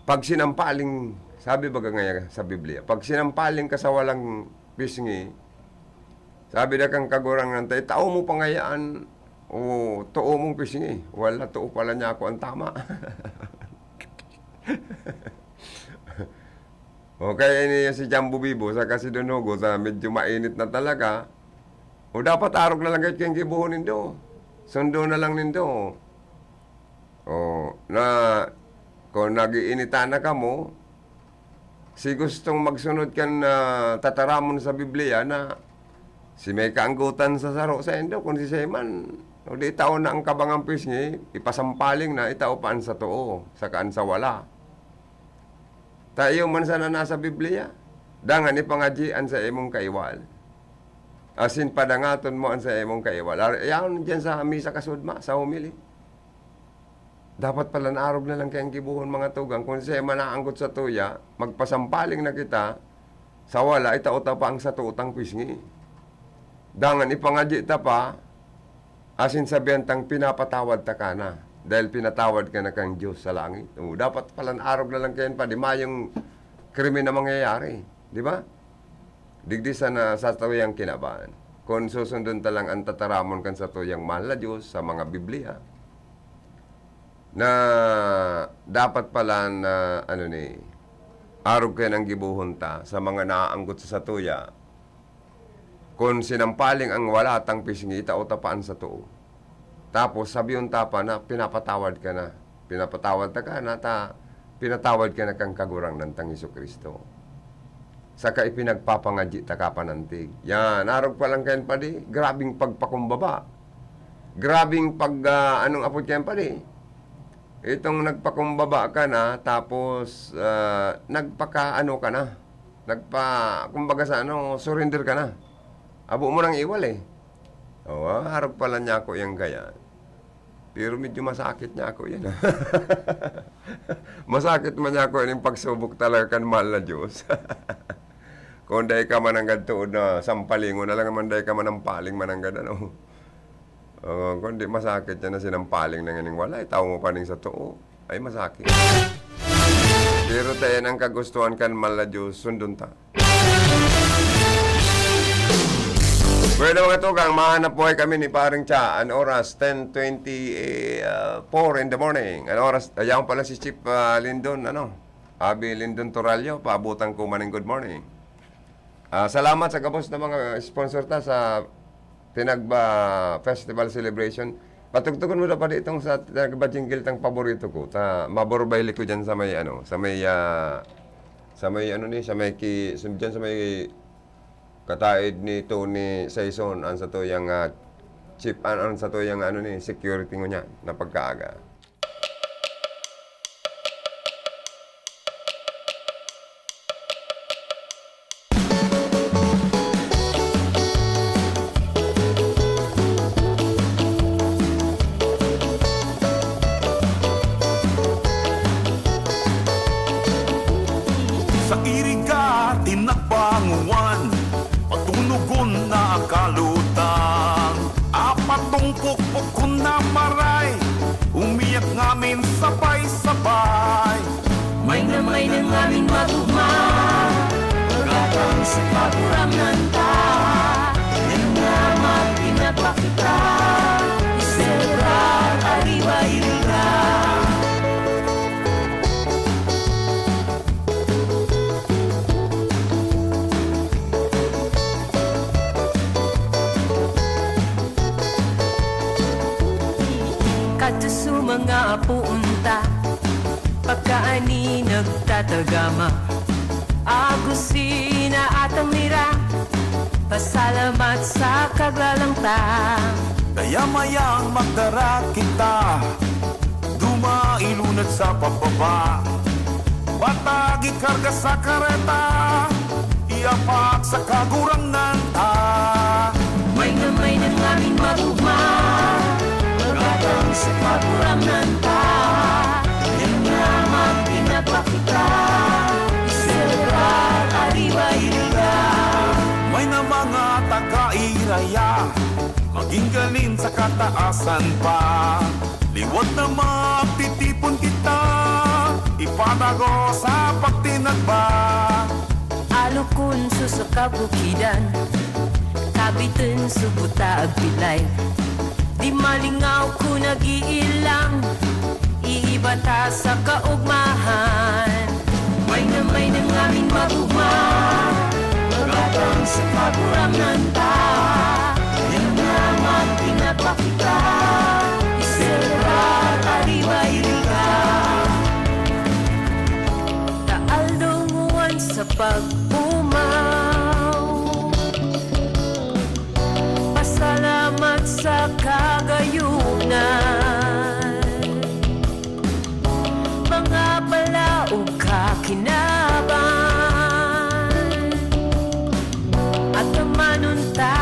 S3: pag sinampaling, sabi baga nga sa Biblia, pag sinampaling ka sa walang pisngi, sabi na kang kagurang nantay, tao mo pangayaan o tuo mong pisngi. Wala, tuo pala niya ako ang tama. O kaya niya si Jambo Bibo, saka si Donogo, sa medyo mainit na talaga, o dapat arog na lang kahit kayong gibuhonin do. Sundo na lang nindo. Na kung nag-iinita na ka mo, si gustong magsunod kan tataramon sa Biblia na si may kaanggutan sa saro sa indo, kung si Seman, o di tao na ang kabangang pisngi, ipasampaling na itao paan sa too, sakaan sa wala. Tayo man sana nasa Biblia, dangan ipangajian sa imong kaiwal. Asin padangaton mo ang sa imong kaiwal. Yan dyan sa misa kasudma, sa homily. Dapat pala naarog na lang kayang kibuhon mga tugang. Kung siya manaanggot sa tuya, magpasampaling na kita, sa wala, itauta pa ang sa tuutang pisngi. Dangan ipangaji ta pa, asin sabihan tang pinapatawad ta ka na. Dahil pinatawad ka na kang Diyos sa langit. Dapat pala naarog na lang kayan pa, di mayong krimen na mangyayari. Di ba? digdi sana sa tuyang kinaban. Kung susundon talang ang tataramon kan sa tuyang mahal na Diyos sa mga Biblia, na dapat pala na arog kayo ng gibuhunta sa mga naaanggot sa satuya, kung sinampaling ang wala tang pisngita o tapaan sa tuo. Tapos sabi yung tapa na pinapatawad ka na. Pinapatawad ka na pinatawad ka na kang kagurang ng tang Isu Kristo. Saka ipinagpapangadji ta ka panantig. Yan, arog pa lang kayo pa di. Grabing pagpakumbaba. Grabing anong apot kayo pa di. Itong nagpakumbaba ka na, tapos nagpaka-ano ka na. Kumbaga sa surrender ka na. Abo mo nang iwal eh. Harap pala niya ako yung gaya. Pero medyo masakit niya ako yan. Masakit man niya ako yung pagsubok talaga kan mahal na Diyos. Kung dahi ka man ang gantuod na sampalingon na lang, man dahi ka man ang paling man ang ganda. Kung di masakit yan na sinampaling na nganing wala, tao mo pa rin sa tuo, ay masakit. Pero tayo ang kagustuhan kan mahal na Diyos, sundun ta. Pwede mga tugang, mahanap buhay kami ni Paring Cha. Ang oras, 10:24 in the morning. Ang oras, ayaw pala si Chief Lindon, Abi Lindon Toralio, paabutan ko maning good morning. Salamat sa kabos na mga sponsor ta sa Tinagba Festival Celebration. Patugtugon mo na pa ditong sa Tinagba jingle tang paborito ko. Maborbayli ko dyan sa may, sa may kataid ni Tony Saison an sa toyang chip an sa toyang security ngo niya na pagkaaga.
S8: Sa iriga, tinagbanguan, patunugon na kalutang. Apatong pukpok ko na maray, umiyak ngamin sabay-sabay.
S7: May na ngamin magugma, Gatang sa kaburang nanta, Yan nga magpinapakita, Iselebrar ariwa-iriga. Katusu mga punta, pagkaani nagtatagama, Agusina at Amira, pasalamat sa kaglalangta.
S8: Kaya mayang magdara kita, dumailunad sa pababa. Batagi karga sa kareta, iapak sa kagurang nanta.
S7: May na aming magugma, Gatang sa kaburang nanta, Yan nga magpinapakita, Iselebrar ariwa-iriga.
S8: May na mga taga-iraya, maging galing sa kataasan pa. Liwat na magtitipon kita, ipadago sa pagtinagba.
S7: Alukun susakabukidan, kabitin subuta agpilay. Di malingaw ko nag-iilang, iibata sa kaugmahan. May na aming magugma, Gatang sa kaburang nanta, Yan nga magpinapakita, Iselebrar ariwa-iriga. Taaldunguan sa pagpumaw, pasalamat sa kagayunan, mga balaog kakinabang, at namanunta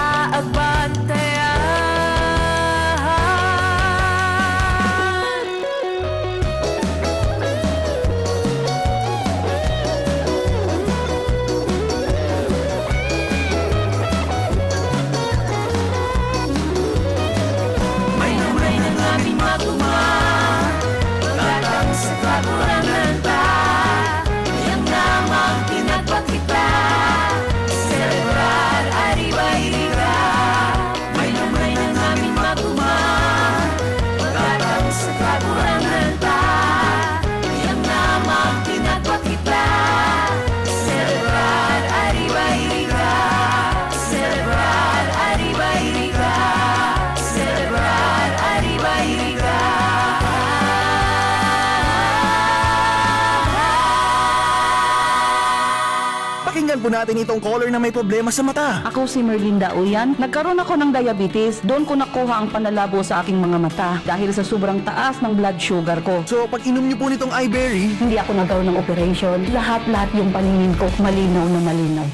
S8: Tingnan po natin itong caller na may problema sa mata.
S12: Ako si Merlinda Uyan. Nagkaroon ako ng diabetes. Doon ko nakuha ang panlalabo sa aking mga mata dahil sa sobrang taas ng blood sugar ko.
S8: So, pag inom niyo po nitong iBerry,
S12: Hindi ako nagkaroon ng operation. Lahat-lahat yung paningin ko malinaw na malinaw.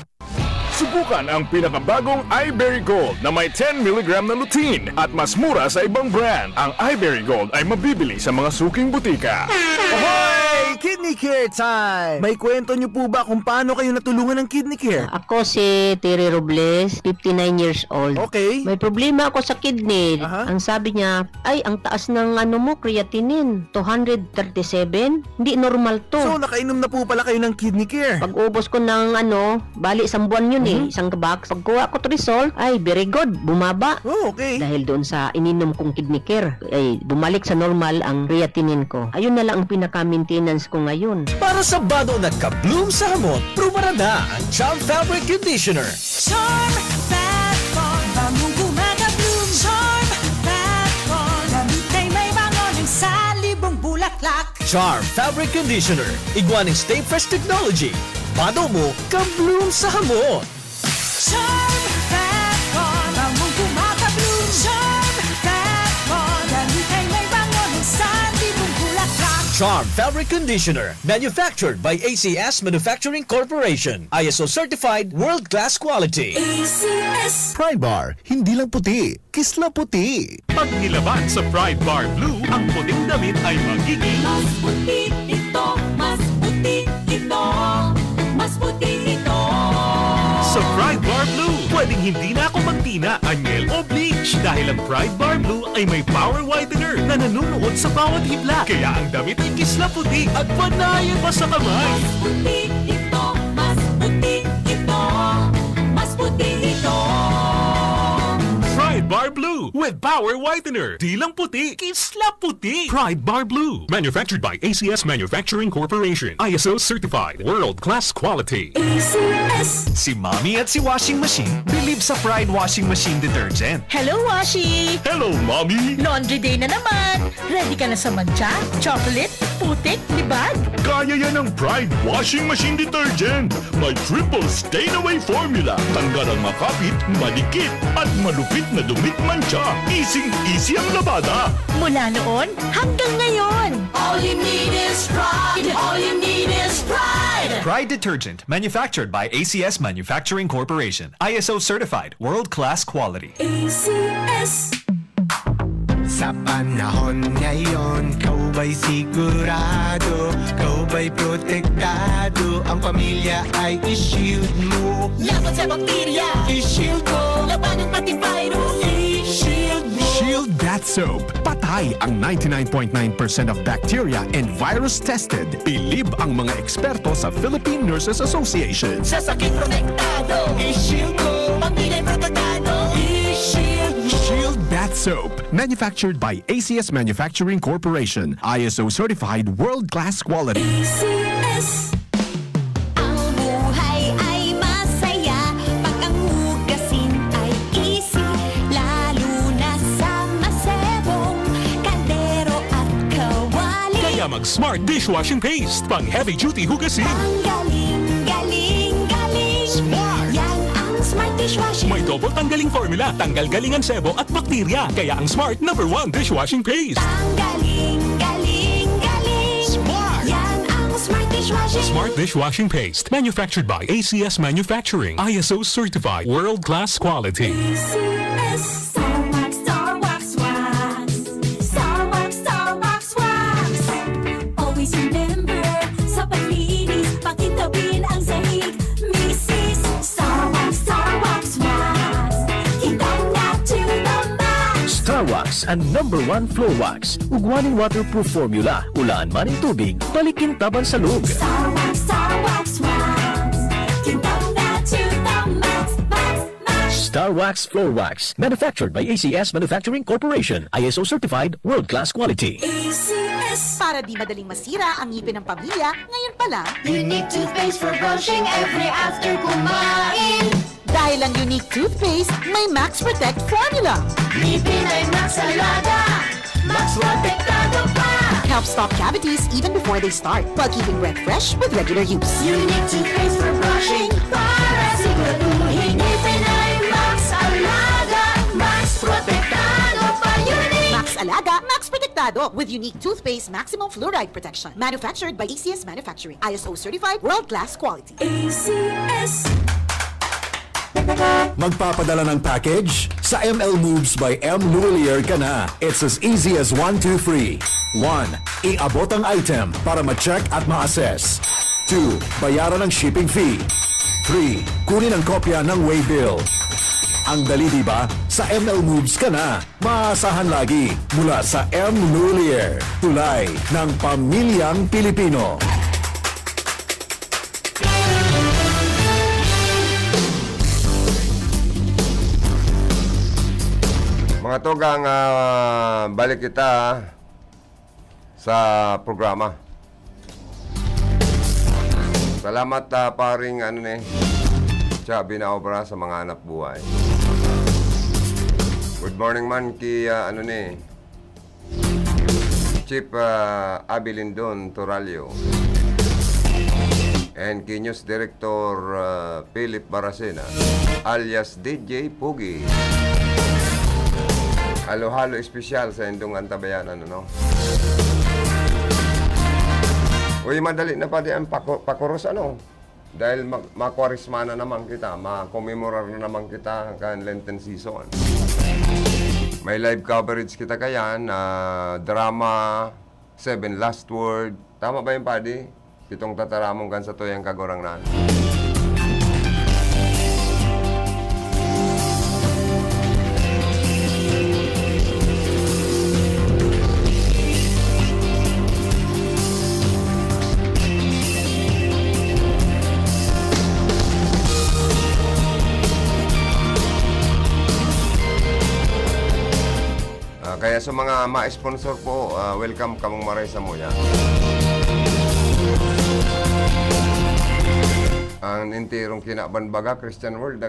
S11: Subukan ang pinakabagong iBerry Gold na may 10 mg na lutein at mas mura sa ibang brand. Ang iBerry Gold ay mabibili sa mga suking butika.
S8: Ahoy! Kidney Care time! May kwento niyo po ba kung paano kayo natulungan ng Kidney Care?
S13: Ako si Terry Robles, 59 years old.
S8: Okay.
S13: May problema ako sa kidney.
S8: Aha.
S13: Ang sabi niya, ay, ang taas ng creatinine, 237. Hindi normal to.
S8: So, nakainom na po pala kayo ng Kidney Care.
S13: Pag ubos ko ng bali isang buwan yun isang box. Pagkuha ko to result, ay, very good, bumaba.
S8: Oh, okay.
S13: Dahil doon sa ininom kong Kidney Care, ay, bumalik sa normal ang creatinine ko. Ayun na lang ang pinaka-maintenance ko ngayon.
S8: Para sa bado na ka-bloom sa hamot, pruba na ang Charm Fabric Conditioner.
S7: Charm Fat Ball, bangong gumagabloom. Charm Fat Ball, damit ay may bango ng salibong bulaklak.
S8: Charm Fabric Conditioner. Iguaning Stay Fresh Technology. Bado mo, ka-bloom sa hamot.
S7: Charm Fat Ball, bangong gumagabloom. Charm Fat Ball, damit ay may bango ng salibong bulaklak.
S8: Charm Fabric Conditioner. Manufactured by ACS Manufacturing Corporation. ISO Certified World-Class Quality.
S7: ACS.
S2: Pride Bar, hindi lang puti, kisla puti.
S8: Pag nilaban sa Pride Bar Blue, ang puting damit ay magiging
S7: Mas puti ito, mas puti ito, mas puti ito.
S8: sa Pride Bar Blue. Pwedeng hindi na ako magtina, anyel o bleach dahil ang Pride Bar Blue ay may power whitener na nanunuot sa bawat hibla. Kaya ang damit ay kisla puti at panayan pa sa kamay.
S7: Mas puti ito, mas puti ito, mas puti ito.
S8: Pride Bar Blue with power whitener. Di lang puti, kisla puti. Pride Bar Blue. Manufactured by ACS Manufacturing Corporation. ISO certified. World-class quality.
S7: ACS.
S9: Si Mommy at si Washing Machine believe sa Pride Washing Machine Detergent.
S10: Hello, Washi!
S8: Hello, Mommy!
S10: Laundry day na naman! Ready ka na sa mancha, chocolate, putik, libag?
S11: Kaya yan ang Pride Washing Machine Detergent. May triple stain-away formula. Tanggal ang makapit, malikit, at malupit na dumit mancha. Easy-easy ang labada.
S10: Mula noon hanggang ngayon!
S7: All you need is pride. All you need is pride.
S9: Pride Detergent, manufactured by ACS Manufacturing Corporation. ISO certified, world-class quality.
S7: ACS.
S14: Sa panahon ngayon, kau ba'y sigurado? Kau ba'y protektado? Ang pamilya ay i-shield mo.
S7: Laban sa bakterya,
S14: I-shield mo.
S7: labanan pati virus, i-shield mo.
S11: Shield That Soap. Patay ang 99.9% of bacteria and virus tested. Bilib ang mga eksperto sa Philippine Nurses Association.
S7: Sa sakit protektado,
S14: I-shield mo.
S7: pamilya protektado, i-shield mo.
S11: Shield That Soap. Manufactured by ACS Manufacturing Corporation. ISO certified world-class quality.
S7: ACS. Ang buhay ay masaya pag ang hugasin ay easy, lalo na sa masebong kaldero at kawali.
S8: Kaya mag-Smart Dishwashing Paste. Pang heavy-duty hugasin.
S7: Ang galing, galing, galing.
S14: Smart.
S7: Yan ang Smart Dishwashing.
S8: May double tanggaling formula. Tanggal galing ang sebo at bakterya. Kaya ang Smart #1 Dishwashing Paste.
S7: Ang galing, galing, galing.
S14: Smart.
S7: Yan ang Smart Dishwashing.
S8: Smart Dishwashing Paste. Manufactured by ACS Manufacturing. ISO certified. World-class quality.
S7: ACS. Star Wax, Star Wax, Wax. Star Wax, Star Wax, Wax. Always remember, sa paglinis, pakintabin ang sahig. Mrs. Star Wax, Star Wax, Wax. Kitang na to the max.
S6: Star Wax ang #1 floor wax. Ugwaning waterproof formula. Ulaan man ang tubig, balikin taban sa loob.
S7: Star Wax, Star Wax, Wax. Kitang na to the max, max, max.
S6: Star Wax Floor Wax. Manufactured by ACS Manufacturing Corporation. ISO certified, world-class quality.
S7: ACS.
S10: Para di madaling masira ang ngipin ng pamilya, ngayon pa lang,
S7: Unique toothpaste for brushing every after kumain.
S10: dahil ang unique toothpaste, may Max Protect formula.
S7: Ngipin ay Max Salada, Max Protektado pa.
S10: Helps stop cavities even before they start, while keeping breath fresh with regular use.
S7: Unique toothpaste for brushing para siguraduhin ngipin ay Max Alaga, Max Protektado pa Unique.
S10: Max Alaga, Max Protectado with unique toothpaste maximum fluoride protection. Manufactured by ACS Manufacturing. ISO certified world-class quality.
S7: ACS.
S2: Magpapadala ng package? Sa ML Moves by M. Lulier ka na. It's as easy as 1, 2, 3. 1. Iabot ang item para ma-check at ma-assess. 2. Bayaran ang shipping fee. 3. Kunin ang kopya ng waybill. Ang dali diba? Sa ML Moves ka na. Maasahan lagi mula sa M. Lulier. Tulay ng pamilyang Pilipino.
S3: Mga togang, balik kita sa programa. Salamat paring Chabi na obra sa mga anak buhay. Good morning man kay Chief Abilindon Toralio and kay News Director Philip Baracena alias DJ Pugi. Halo-halo espesyal sa Indong Antabayanan, Uy, madali na pa di ang pakuros, Dahil makwarisma na naman kita, makomemorar na naman kita kan Lenten season. May live coverage kita kayan, drama, 7 Last Word. Tama ba yung padi? Pitong tataramong kan sa tuyang kagorangnan. Kaya sa mga ma-sponsor po, welcome kamong maray sa Moya. Ang intirong kinabanbaga, Christian World,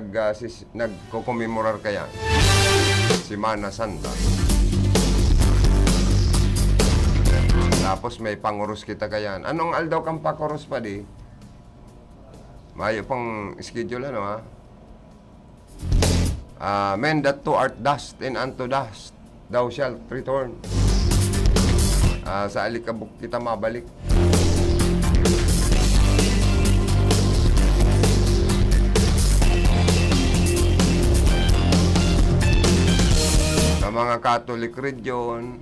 S3: nagkukumemorar kaya. Semana Santa. Tapos may pangurus kita kayan. Anong aldaw kang pakurus pa di? Mayo pang schedule, Men that to art dust and unto dust thou shalt return. Sa alikabok kita mabalik. Sa mga Catholic region,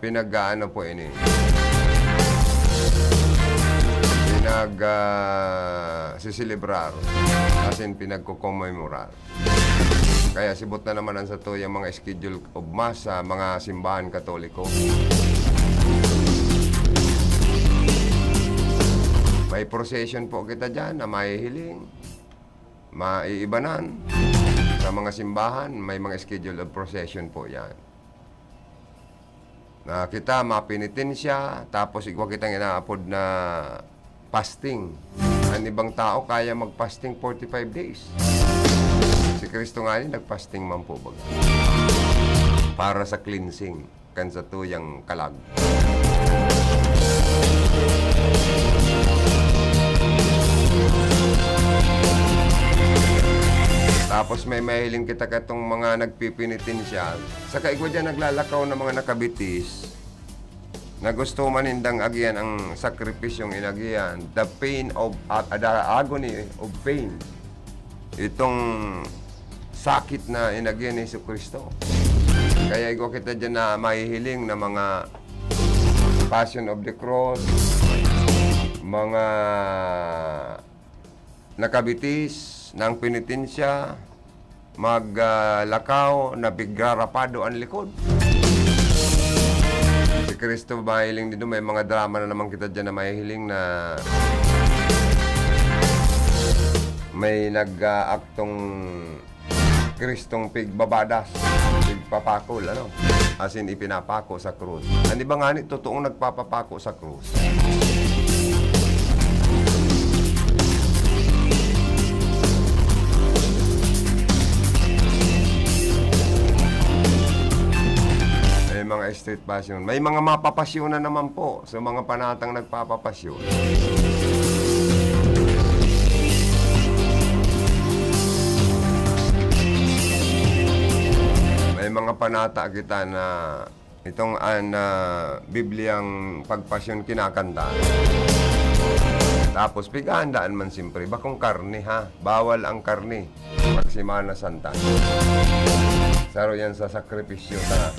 S3: pinag-ano po ini. Siselebrar. Asin pinagkukomemorar. Kaya sibot na naman ang sa to yung mga schedule of mass sa mga simbahan Katoliko. May procession po kita dyan na maihiling, maiibanan. Sa mga simbahan, may mga schedule of procession po yan. Na kita mapinitin siya, tapos igwa kitang inaapod na fasting. Ang ibang tao kaya mag-fasting 45 days. Si Kristo nga nag-fasting man po baga. Para sa cleansing kan sa tuyang kalag. Tapos may mahiling kita katong mga nagpipinitin siya. Sa kaigwa dyan naglalakaw ng mga nakabitis na gusto manindang agian ang sakripisyong inagian. The pain of, the agony of pain. Itong sakit na inagyan ni Jesucristo. Kaya ikaw kita dyan na mahihiling na mga Passion of the Cross, mga nakabitis ng penitensya, maglakaw na bigrarapado ang likod. Si Kristo mahihiling dito, may mga drama na naman kita dyan na mahihiling na may nag-aktong Kristong pigbabadas, pigpapakol, as in ipinapako sa krus. Hindi ba nga totoong nagpapapako sa krus? May mga Street Passion. May mga mapapasyonan naman po sa mga panatang nagpapapasyon. May mga panata kita na itong Bibliang pagpasyon kinakanta. Tapos pigandaan man siyempre, bakong karne ha? Bawal ang karne pag Semana Santa. Saro yan sa sakripisyo ta.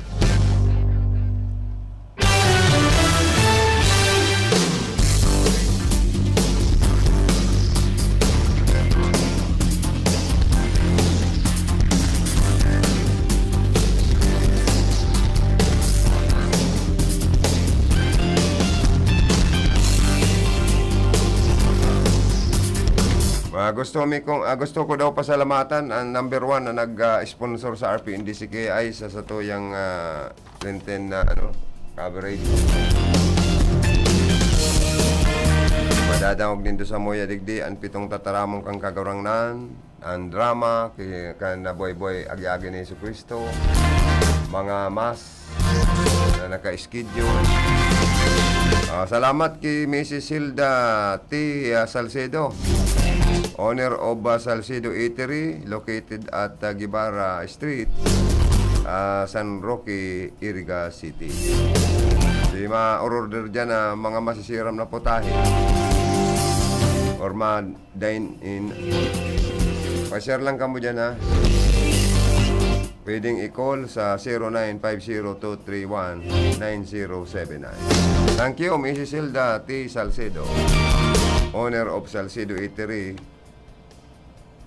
S3: Gusto ko daw pasalamatan ang number 1 na nag-sponsor sa RPNDCK ay sa tuyang Clinton na coverage. Madadangog din sa moya digdi ang 7 tataramong kang kagurangnan, ang drama kan na boy agi-agi ni Jesucristo, mga mas na naka-schedule. Salamat kay Mrs. Hilda T. Salcedo, owner of Salcedo Eatery, located at Guevara Street, San Roque, Iriga City. Di ma-order dyan na mga masisiram na putahe or ma-dine-in. Pa-share lang kamo dyan ha. Pwedeng i-call sa 0950-231-9079. Thank you, Mrs. Hilda T. Salcedo, owner of Salcedo Eatery,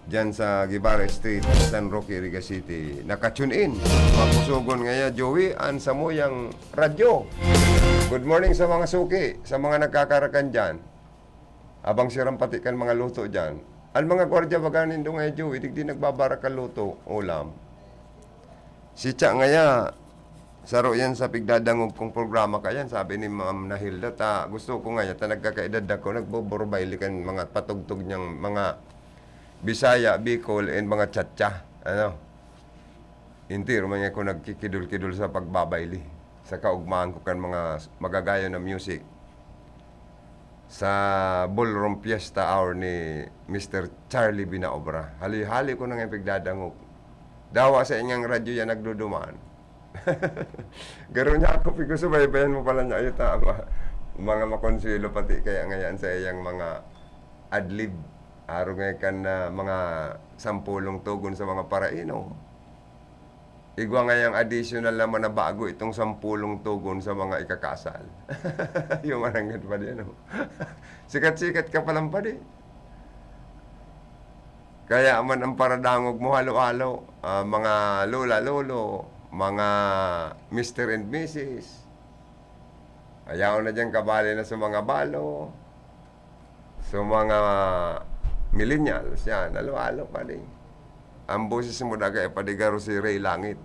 S3: dyan sa Guevara Street, San Roque, Iriga City. Naka-tune in. Mapusugon ngaya, Joey, an sa moyang radyo. Good morning sa mga suki, sa mga nagkakarakan dyan. Abang siram patikan mga luto dyan. Ang mga gwardya baganin doon ngaya, Joey, digdi nagbabara ka luto, ulam. Si Cha ngaya, saro yan sa pigdadangog kong programa kayan, sabi ni Ma'am Nahilda, gusto ko ngaya, nagkakaedad ako, nagboborbayli kan mga patugtog niyang mga Bisaya, Bicol, and mga Tchatcha. Hindi, rumanya ko nagkikidul-kidul sa pagbabayli. Sa kaugmaan ko kan mga magagayo na music. Sa Ballroom Fiesta Hour ni Mr. Charlie Binaobra. Hali-hali ko nang ipigdadangog. Dawa sa inyang radyo yan nagdudumaan. Garo niya ako, pigo subaybayan mo pala niya, mga makonsilo pati kaya ngayon sa iyang mga adlib. Araw ngayon kan mga 10 tugon sa mga paraino. Igwa ngayang additional naman na bago itong 10 tugon sa mga ikakasal. Yung maranggat pa din. Sikat-sikat ka palang pa din. Kaya man ang paradangog mo halo-halo, mga lola-lolo, mga Mr. and Mrs. Ayaw na dyan kabali na sa mga balo, sa mga millennials, yan, halo-halo pa din. Ang boses mo daga ay padigaro si Ray Langit.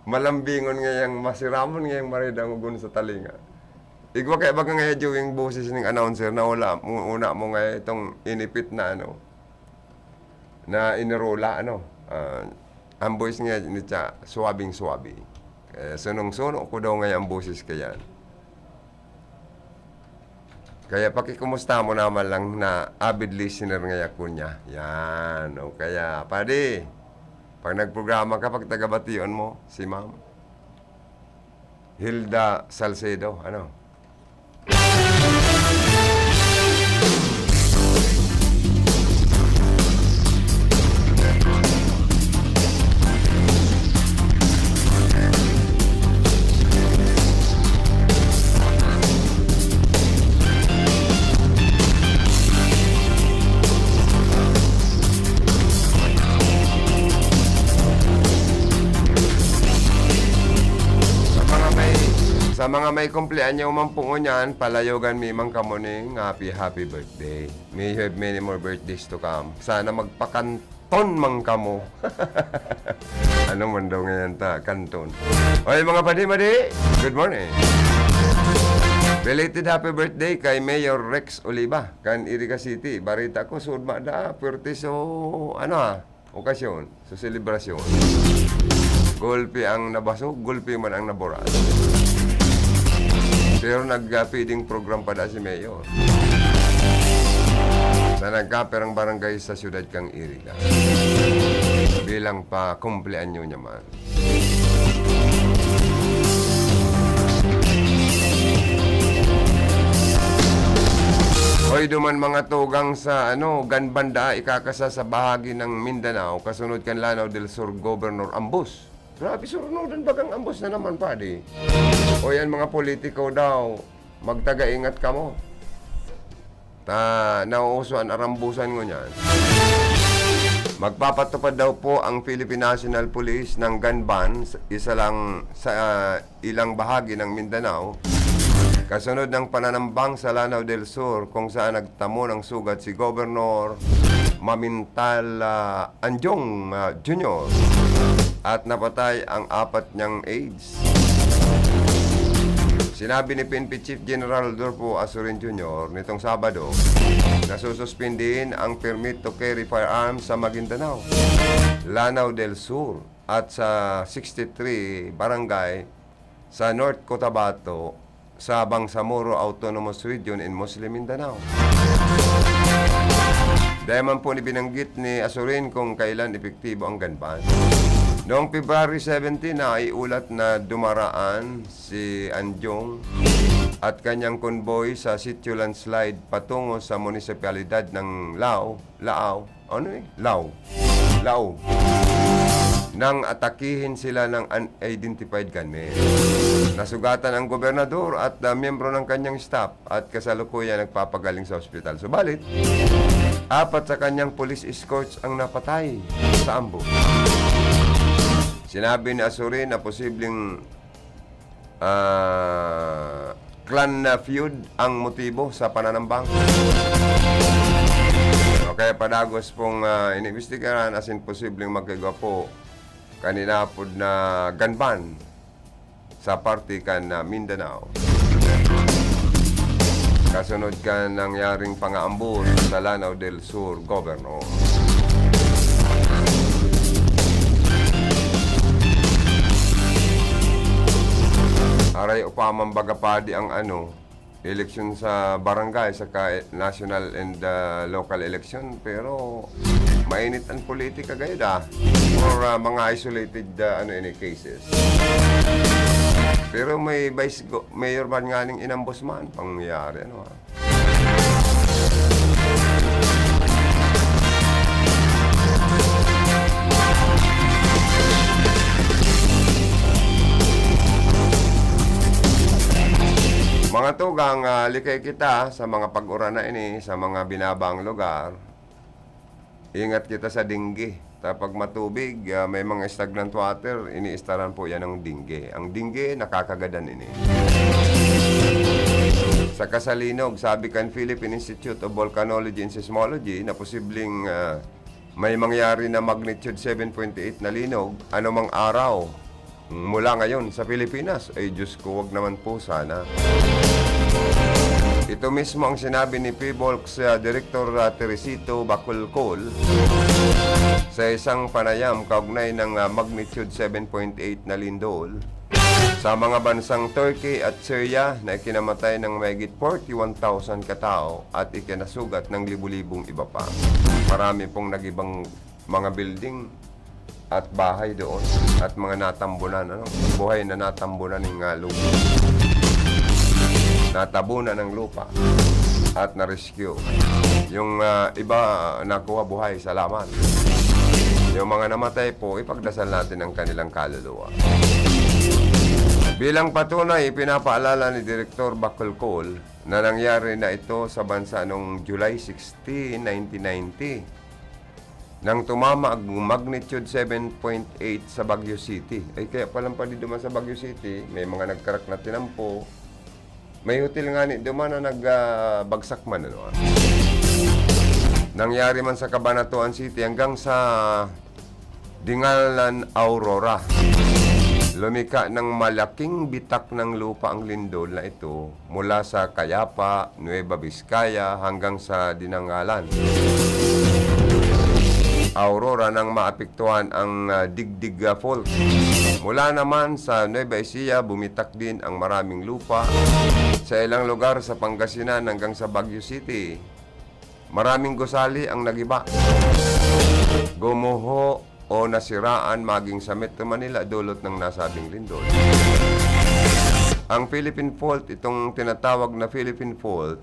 S3: Malambingon ngayang masiramon ngayang maridangogon sa talinga. Igwa kaya baga ngayon yung boses ng announcer na wala, una mo ngayon itong inipit na na inirola, ang boses ngayon ni Cha, suwabing-suwabi. Kaya sunong-suno ko daw ngayon ang boses kaya. Kaya pakikumusta mo naman lang na avid listener ngayon ko niya. Yan, o kaya, padi, pag nagprograma ka, pag tagabation mo, si Ma'am Hilda Salcedo, Sa mga may kumpleanyo mampungo niyan, palayogan mi mang kamuning happy birthday. May you have many more birthdays to come. Sana magpakanton mang kamo. Ano man daw ngayon kanton. Oy mga padi-madi, good morning. Belated happy birthday kay Mayor Rex Oliva, kan Iriga City. Barita ko, sudma da, pwerte so, okasyon, so selebrasyon. Gulpi ang nabasog, gulpi man ang naboran. Pero nag-feeding program pa si Mayor. Na nagkaperang barangay sa siyudad kang Iriga. Bilang pa kumpleanyo niya man. Hoy, duman mga tugang sa Ganbanda, ikakasa sa bahagi ng Mindanao, kasunod kan Lanao del Sur Governor Ambos. Grabe, surunodan bagang Ambos na naman, padi. O yan mga politiko daw, magtaga-ingat ka mo. Nauusuan, arambusan ko niyan. Magpapatupad daw po ang Philippine National Police ng gun ban, isa lang sa ilang bahagi ng Mindanao. Kasunod ng pananambang sa Lanao del Sur kung saan nagtamo ng sugat si Governor Mamintal Anjong Jr. at napatay ang 4 niyang aides. Sinabi ni PNP Chief General Dorpo Asurin Jr. nitong Sabado na sususpindihin ang permit to carry firearms sa Maguindanao, Lanao del Sur at sa 63 barangay sa North Cotabato sa Bangsamoro Autonomous Region in Muslim Mindanao. Dahil man po binanggit ni Asurin kung kailan epektibo ang gun ban. Noong February 17 na iulat na dumaraan si Anjong at kanyang convoy sa sitio landslide patungo sa munisipalidad ng Lao nang atakihin sila ng unidentified gunmen. Nasugatan ang gobernador at miyembro ng kanyang staff at kasalukuyan nagpapagaling sa ospital. Subalit, 4 sa kanyang police escorts ang napatay sa ambush. Sinabi ni Asurin na posibleng clan feud ang motibo sa pananambang. Kaya padagos pong inimbestigahan as in posibleng magkagawa po kanina po na gun ban sa party kan Mindanao. Kasunod kan nangyaring pang-aambus sa Lanao del Sur Governor. Aray upamang bagapadi ang eleksyon sa barangay sa national and local election, pero mainit ang politika gayda for mga isolated cases. Pero may vice mayor ba nga ning inambos man pangyayari Mga tugang, likay kita sa mga pag-urana ini, sa mga binabang lugar. Ingat kita sa dingge. Kapag matubig, may mga stagnant water, iniistaran po yan ng dingge. Ang dingge, nakakagadan ini. Sa Kasalinog, sabi kan Philippine Institute of Volcanology and Seismology na posibleng may mangyari na magnitude 7.8 na linog anumang araw mula ngayon sa Pilipinas. Ay Diyos ko, wag naman po sana. Ito mismo ang sinabi ni PBOLC's Director Teresito Bacolcol sa isang panayam kaugnay ng magnitude 7.8 na lindol sa mga bansang Turkey at Syria na ikinamatay ng mahigit 41,000 katao at ikinasugat ng libu-libong iba pa. Marami pong nagibang mga building at bahay doon at mga natambunan, buhay na natambunan ng lupa. Natabunan ng lupa at na-rescue. Yung iba nakuha buhay, salamat. Yung mga namatay po, ipagdasal natin ang kanilang kaluluwa. Bilang patunay, pinapaalala ni Director Bacolcol na nangyari na ito sa bansa noong July 16, 1990. Nang tumama ang magnitude 7.8 sa Baguio City. Ay kaya palang pa di duman sa Baguio City, may mga nagkarak na tinampo. May hotel nga ni duman na nagbagsak man. Nangyari man sa Cabanatuan City hanggang sa Dingalan, Aurora. Lumika ng malaking bitak ng lupa ang lindol na ito mula sa Cayapa, Nueva Vizcaya hanggang sa Dinangalan. Aurora nang maapektuhan ang Digdig Fault Mula naman sa Nueva Ecija, bumitak din ang maraming lupa sa ilang lugar sa Pangasinan hanggang sa Baguio City. Maraming gusali ang nagiba, gumuho o nasiraan maging sa Metro Manila dulot ng nasabing lindol. Ang Philippine Fault, itong tinatawag na Philippine Fault,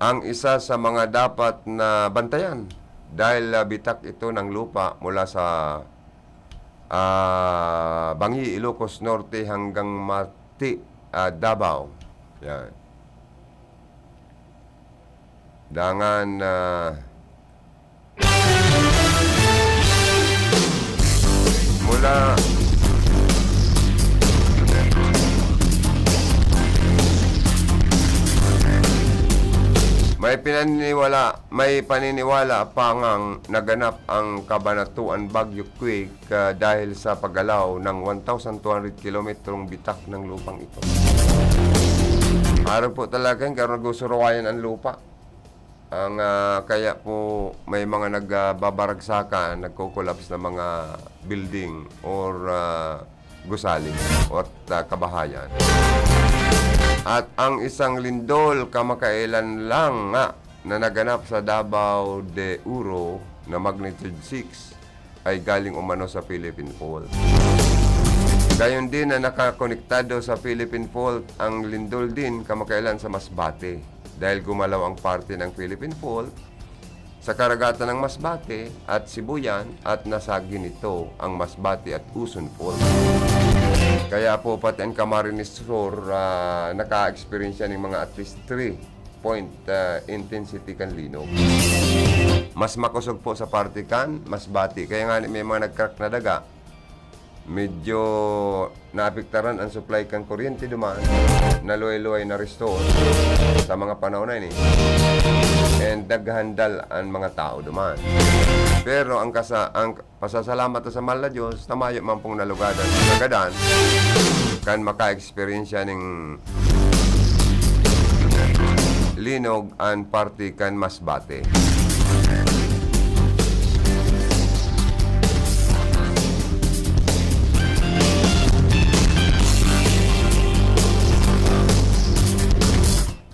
S3: ang isa sa mga dapat na bantayan dahil bitak ito ng lupa mula sa Bangi, Ilocos Norte hanggang Mati, Davao. Yan. Dangan mula may paniniwala pa ngang naganap ang Kabanatuan Baguio Quake dahil sa paggalaw ng 1,200 kilometrong bitak ng lupang ito. Araw po talaga yung karoon nagusurawayan ang lupa. Kaya po may mga nagbabaragsakan, nagkukulaps na mga building or gusali o kabahayan. At ang isang lindol kamakailan lang na naganap sa Davao de Oro na magnitude 6 ay galing umano sa Philippine Fault. Gayon din na nakakonektado sa Philippine Fault ang lindol din kamakailan sa Masbate dahil gumalaw ang parte ng Philippine Fault sa karagatan ng Masbate at Sibuyan at nasagi nito ang Masbate at Uson Fault. Kaya po pati ang Camarines Sur naka-experience yan ng mga at least 3-point intensity kan linog. Mas makusog po sa parte kan, Masbate. Kaya nga may mga nag-crack na daga. Medyo naapektaran ang supply kan kuryente duman. Naluay-luay na restore sa mga panahon na ini. And naghandal ang mga tao duman. Pero ang pasasalamat sa mahal na Diyos, tamayo man pong nalugadan sa gadan, kan maka-experience ng linog ang party kan Masbate.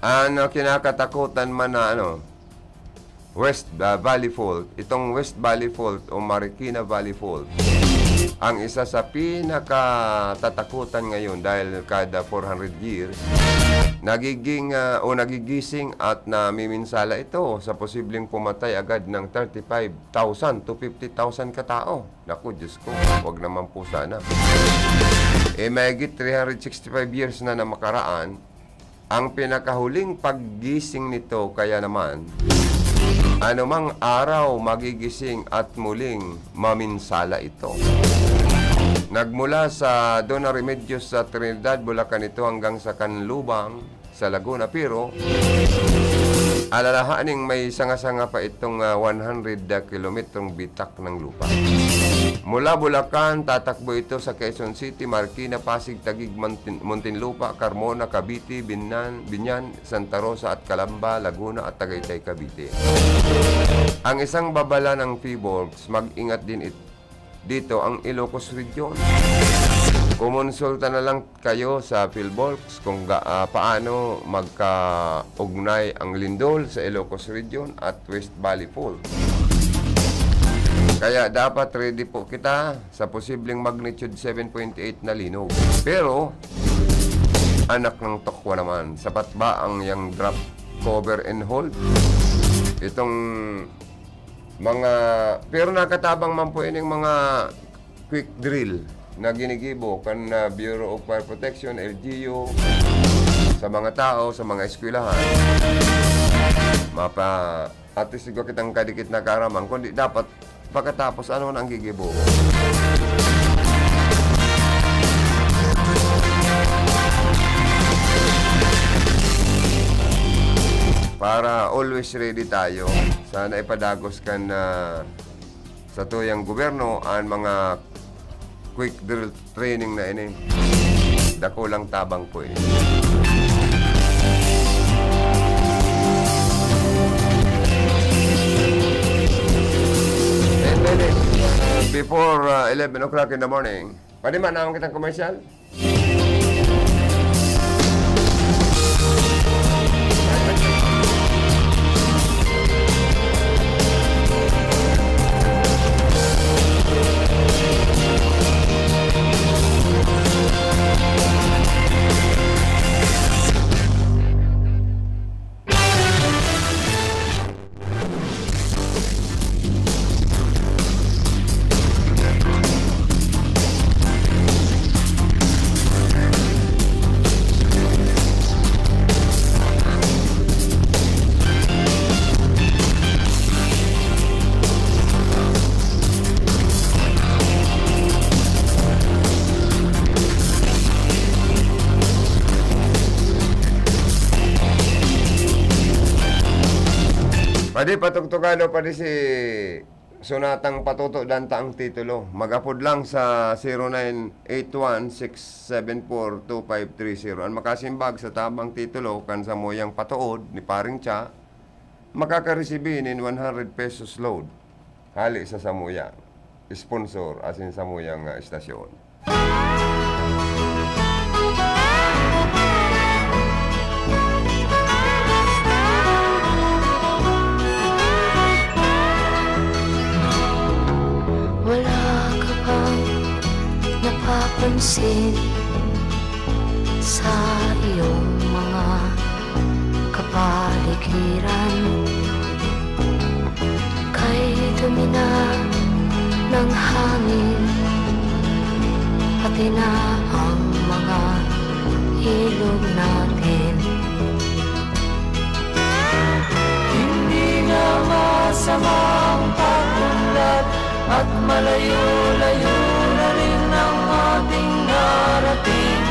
S3: Ano kinakatakutan man na West Valley Fault, itong West Valley Fault o Marikina Valley Fault, ang isa sa pinakatatakutan ngayon dahil kada 400 years, nagigising at namiminsala ito sa posibleng pumatay agad ng 35,000 to 50,000 katao. Naku, Diyos ko, wag naman po sana. Mahigit 365 years na makaraan, ang pinakahuling paggising nito kaya naman, anumang araw magigising at muling maminsala ito. Nagmula sa Dona Remedios sa Trinidad, Bulacan ito hanggang sa Canlubang sa Laguna. Pero alalahaning may sanga-sanga pa itong 100 kilometrong bitak ng lupa. Mula Bulacan, tatakbo ito sa Quezon City, Marikina, Pasig, Taguig, Muntinlupa, Carmona, Cavite, Binyan, Santa Rosa at Calamba, Laguna at Tagaytay, Cavite. Ang isang babala ng PHIVOLCS, mag-ingat din dito ang Ilocos Region. Kumonsulta na lang kayo sa PhilVolcS kung paano magka-ugnay ang lindol sa Ilocos Region at West Valley Fault. Kaya dapat ready po kita sa posibleng magnitude 7.8 na linog. Pero, anak ng tokwa naman, sapat ba ang yung drop, cover, and hold? Itong mga, pero nakatabang man po yung mga quick drill na ginigibo kan Bureau of Fire Protection, LGU, sa mga tao, sa mga eskwelahan. At least siguro kitang kadikit na karamang, kundi dapat pagkatapos ano ang gigibo. Para always ready tayo. Sana ipadagos kan sa tuyang gobyerno ang mga quick drill training na ini. Dako lang tabang po ini. And then, before 11 o'clock in the morning, Pwede man naman kitang komersyal? Pwede patugtugan o pwede si Sunatang Patuto Danta ang titulo. Mag-upload lang sa 0981-674-2530. Ang makasimbag sa tamang titulo kan sa moyang patuod ni Paring Cha, makakareceive in 100 pesos load. Hali sa Samuyang. Sponsor asin Samuyang istasyon.
S7: Wala ka bang napapansin sa iyong mga kapaligiran? Kay dumi na ng hangin, pati na ang mga ilog natin. Hindi nga masamang pagpunlat at malayo-layo na rin ang ating narating.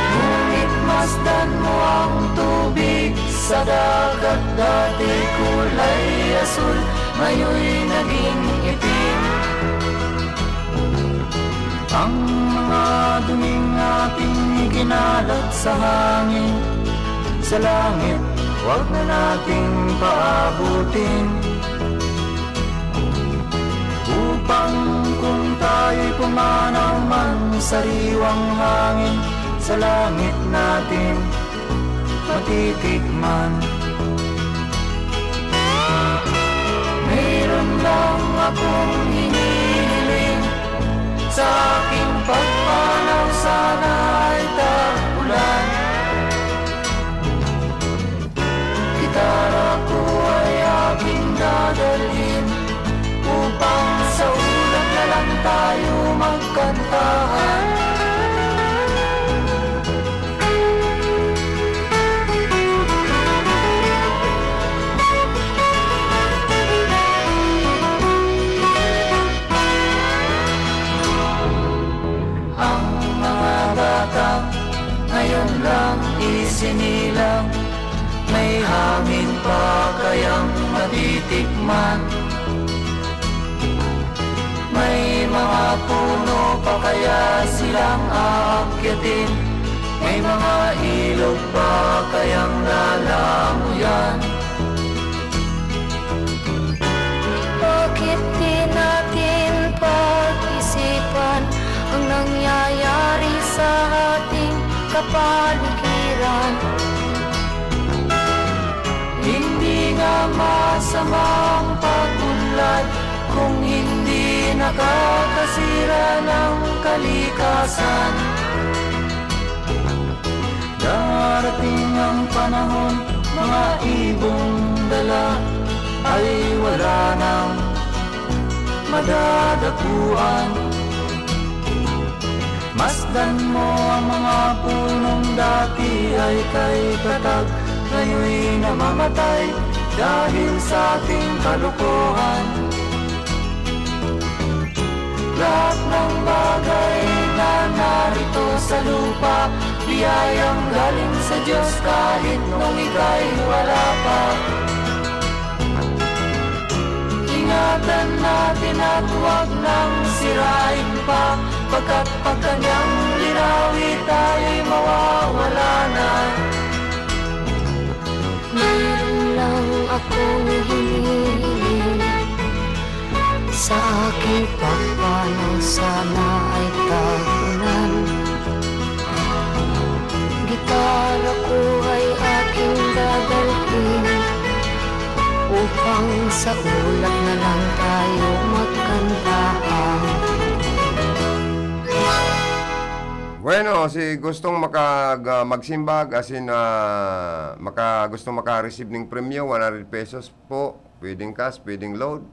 S7: Ngunit masdan mo ang tubig sa dagat, dati kulay asul, ngayon'y naging itim. Ang mga duming ating ginalat sa hangin, sa langit, huwag na nating paabutin. Upang kung tayo'y pumanaw man sariwang hangin, sa langit natin matitikman. Mayroon lang akong hinihiling, sa aking pagpanaw sana ay tagulan. Gitara ko ay aking dadalhin, upang sa ulan na lang tayo magkantahan. Ang mga batang ngayon lang isinilang, may hangin pa kayang matitikman. May mga puno pa kaya silang aakyatin, may mga ilog pa kayang lalamuyan. Bakit di natin pag-isipan ang nangyayari sa ating kapaligiran? Hindi nga masamang pag-unlad kung hindi nakakasira ng kalikasan. Darating ang panahon, mga ibong dala ay wala nang madadapuan. Masdan mo ang mga punong dati ay kay katag, ngayon'y namamatay dahil sa ating kalukuhan. Lahat ng bagay na narito sa lupa, biyayang galing sa Diyos kahit nung ika'y wala pa. Ingatan natin at huwag nang sirain pa, pagkat pag kanyang linawi tayo'y mawawala na. Meron lang akong hinihiling, sa aking pagpapalagay.
S13: upang sa ulap na lang tayo magkantahan.
S3: Bueno, si gustong magsimbag, as in, gustong maka-receive ng premyo, 100 pesos po. Pwedeng cash, pwedeng load.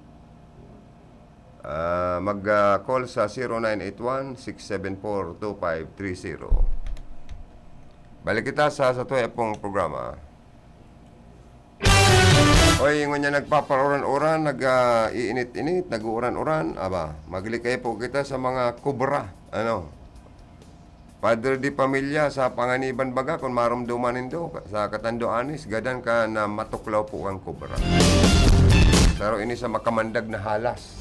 S3: Mag-call sa 0981-674-2530. Balik kita sa tuya pong programa. Oy, ngun niya nagpaparuran-uran, nag-iinit-init, nag-uuran-uran. Aba, magli kayo po kita sa mga kubra. Padre di pamilya sa panganiban baga kung marumduman nindo sa katanduanis gadan ka na matuklaw po ang kubra. Pero ini sa makamandag na halas.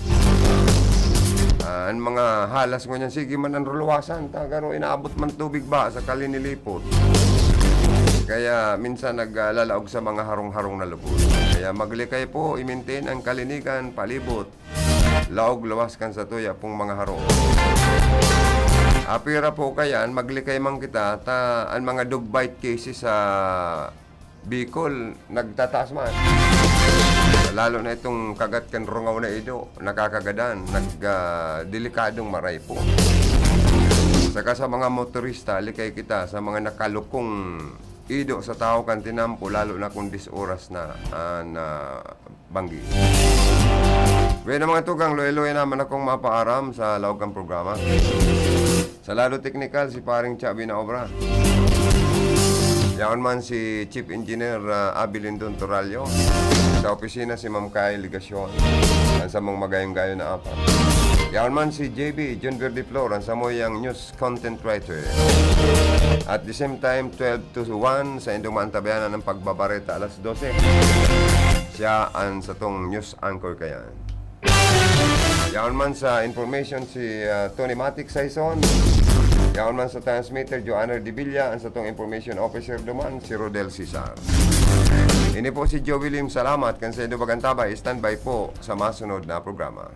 S3: Ang mga halas ko niyan, sige man ang ruluwasan, tagaro inaabot man tubig ba sa kalinilipot. Kaya minsan naglalaog sa mga harong-harong na lubot. Kaya maglikay po, i-maintain ang kalinigan, palibot. Laog luwas kan sa tuya pong mga harong. Apira po kayan, maglikay man kita, ang mga dog bite cases sa Bicol, nagtataas man. Lalo na itong kagat kan rungaw na ido, nakakagadan, delikadong maray po. Saka sa mga motorista, likay kita sa mga nakalukong ido sa tao kan tinampo, lalo na kung 10 oras na banggi. Bueno mga tugang, loy-loy naman akong mapaaram sa lawag kang programa. Sa lado teknikal, si paring Chabi na obra. Yaon man si Chief Engineer Abilindon Toralio. Sa opisina si Ma'am Kay Ligasyon. Ang samong magayong-gayo na apat. Yaon man si JB, John Verde Flor, ang samoyang news content writer. At the same time, 12 to 1 sa Indumaan Tabayanan ng Pagbabareta, alas 12. Siya ang satong news anchor kayan. Yaon man sa information si Tony Matic Saison. Yaon man sa transmitter Joanna Divilla. Ang satong information officer duman si Rodel Cesar. Ini po si Joe William. Salamat. Kan sa Indo Bagantabay, standby po sa masunod na programa.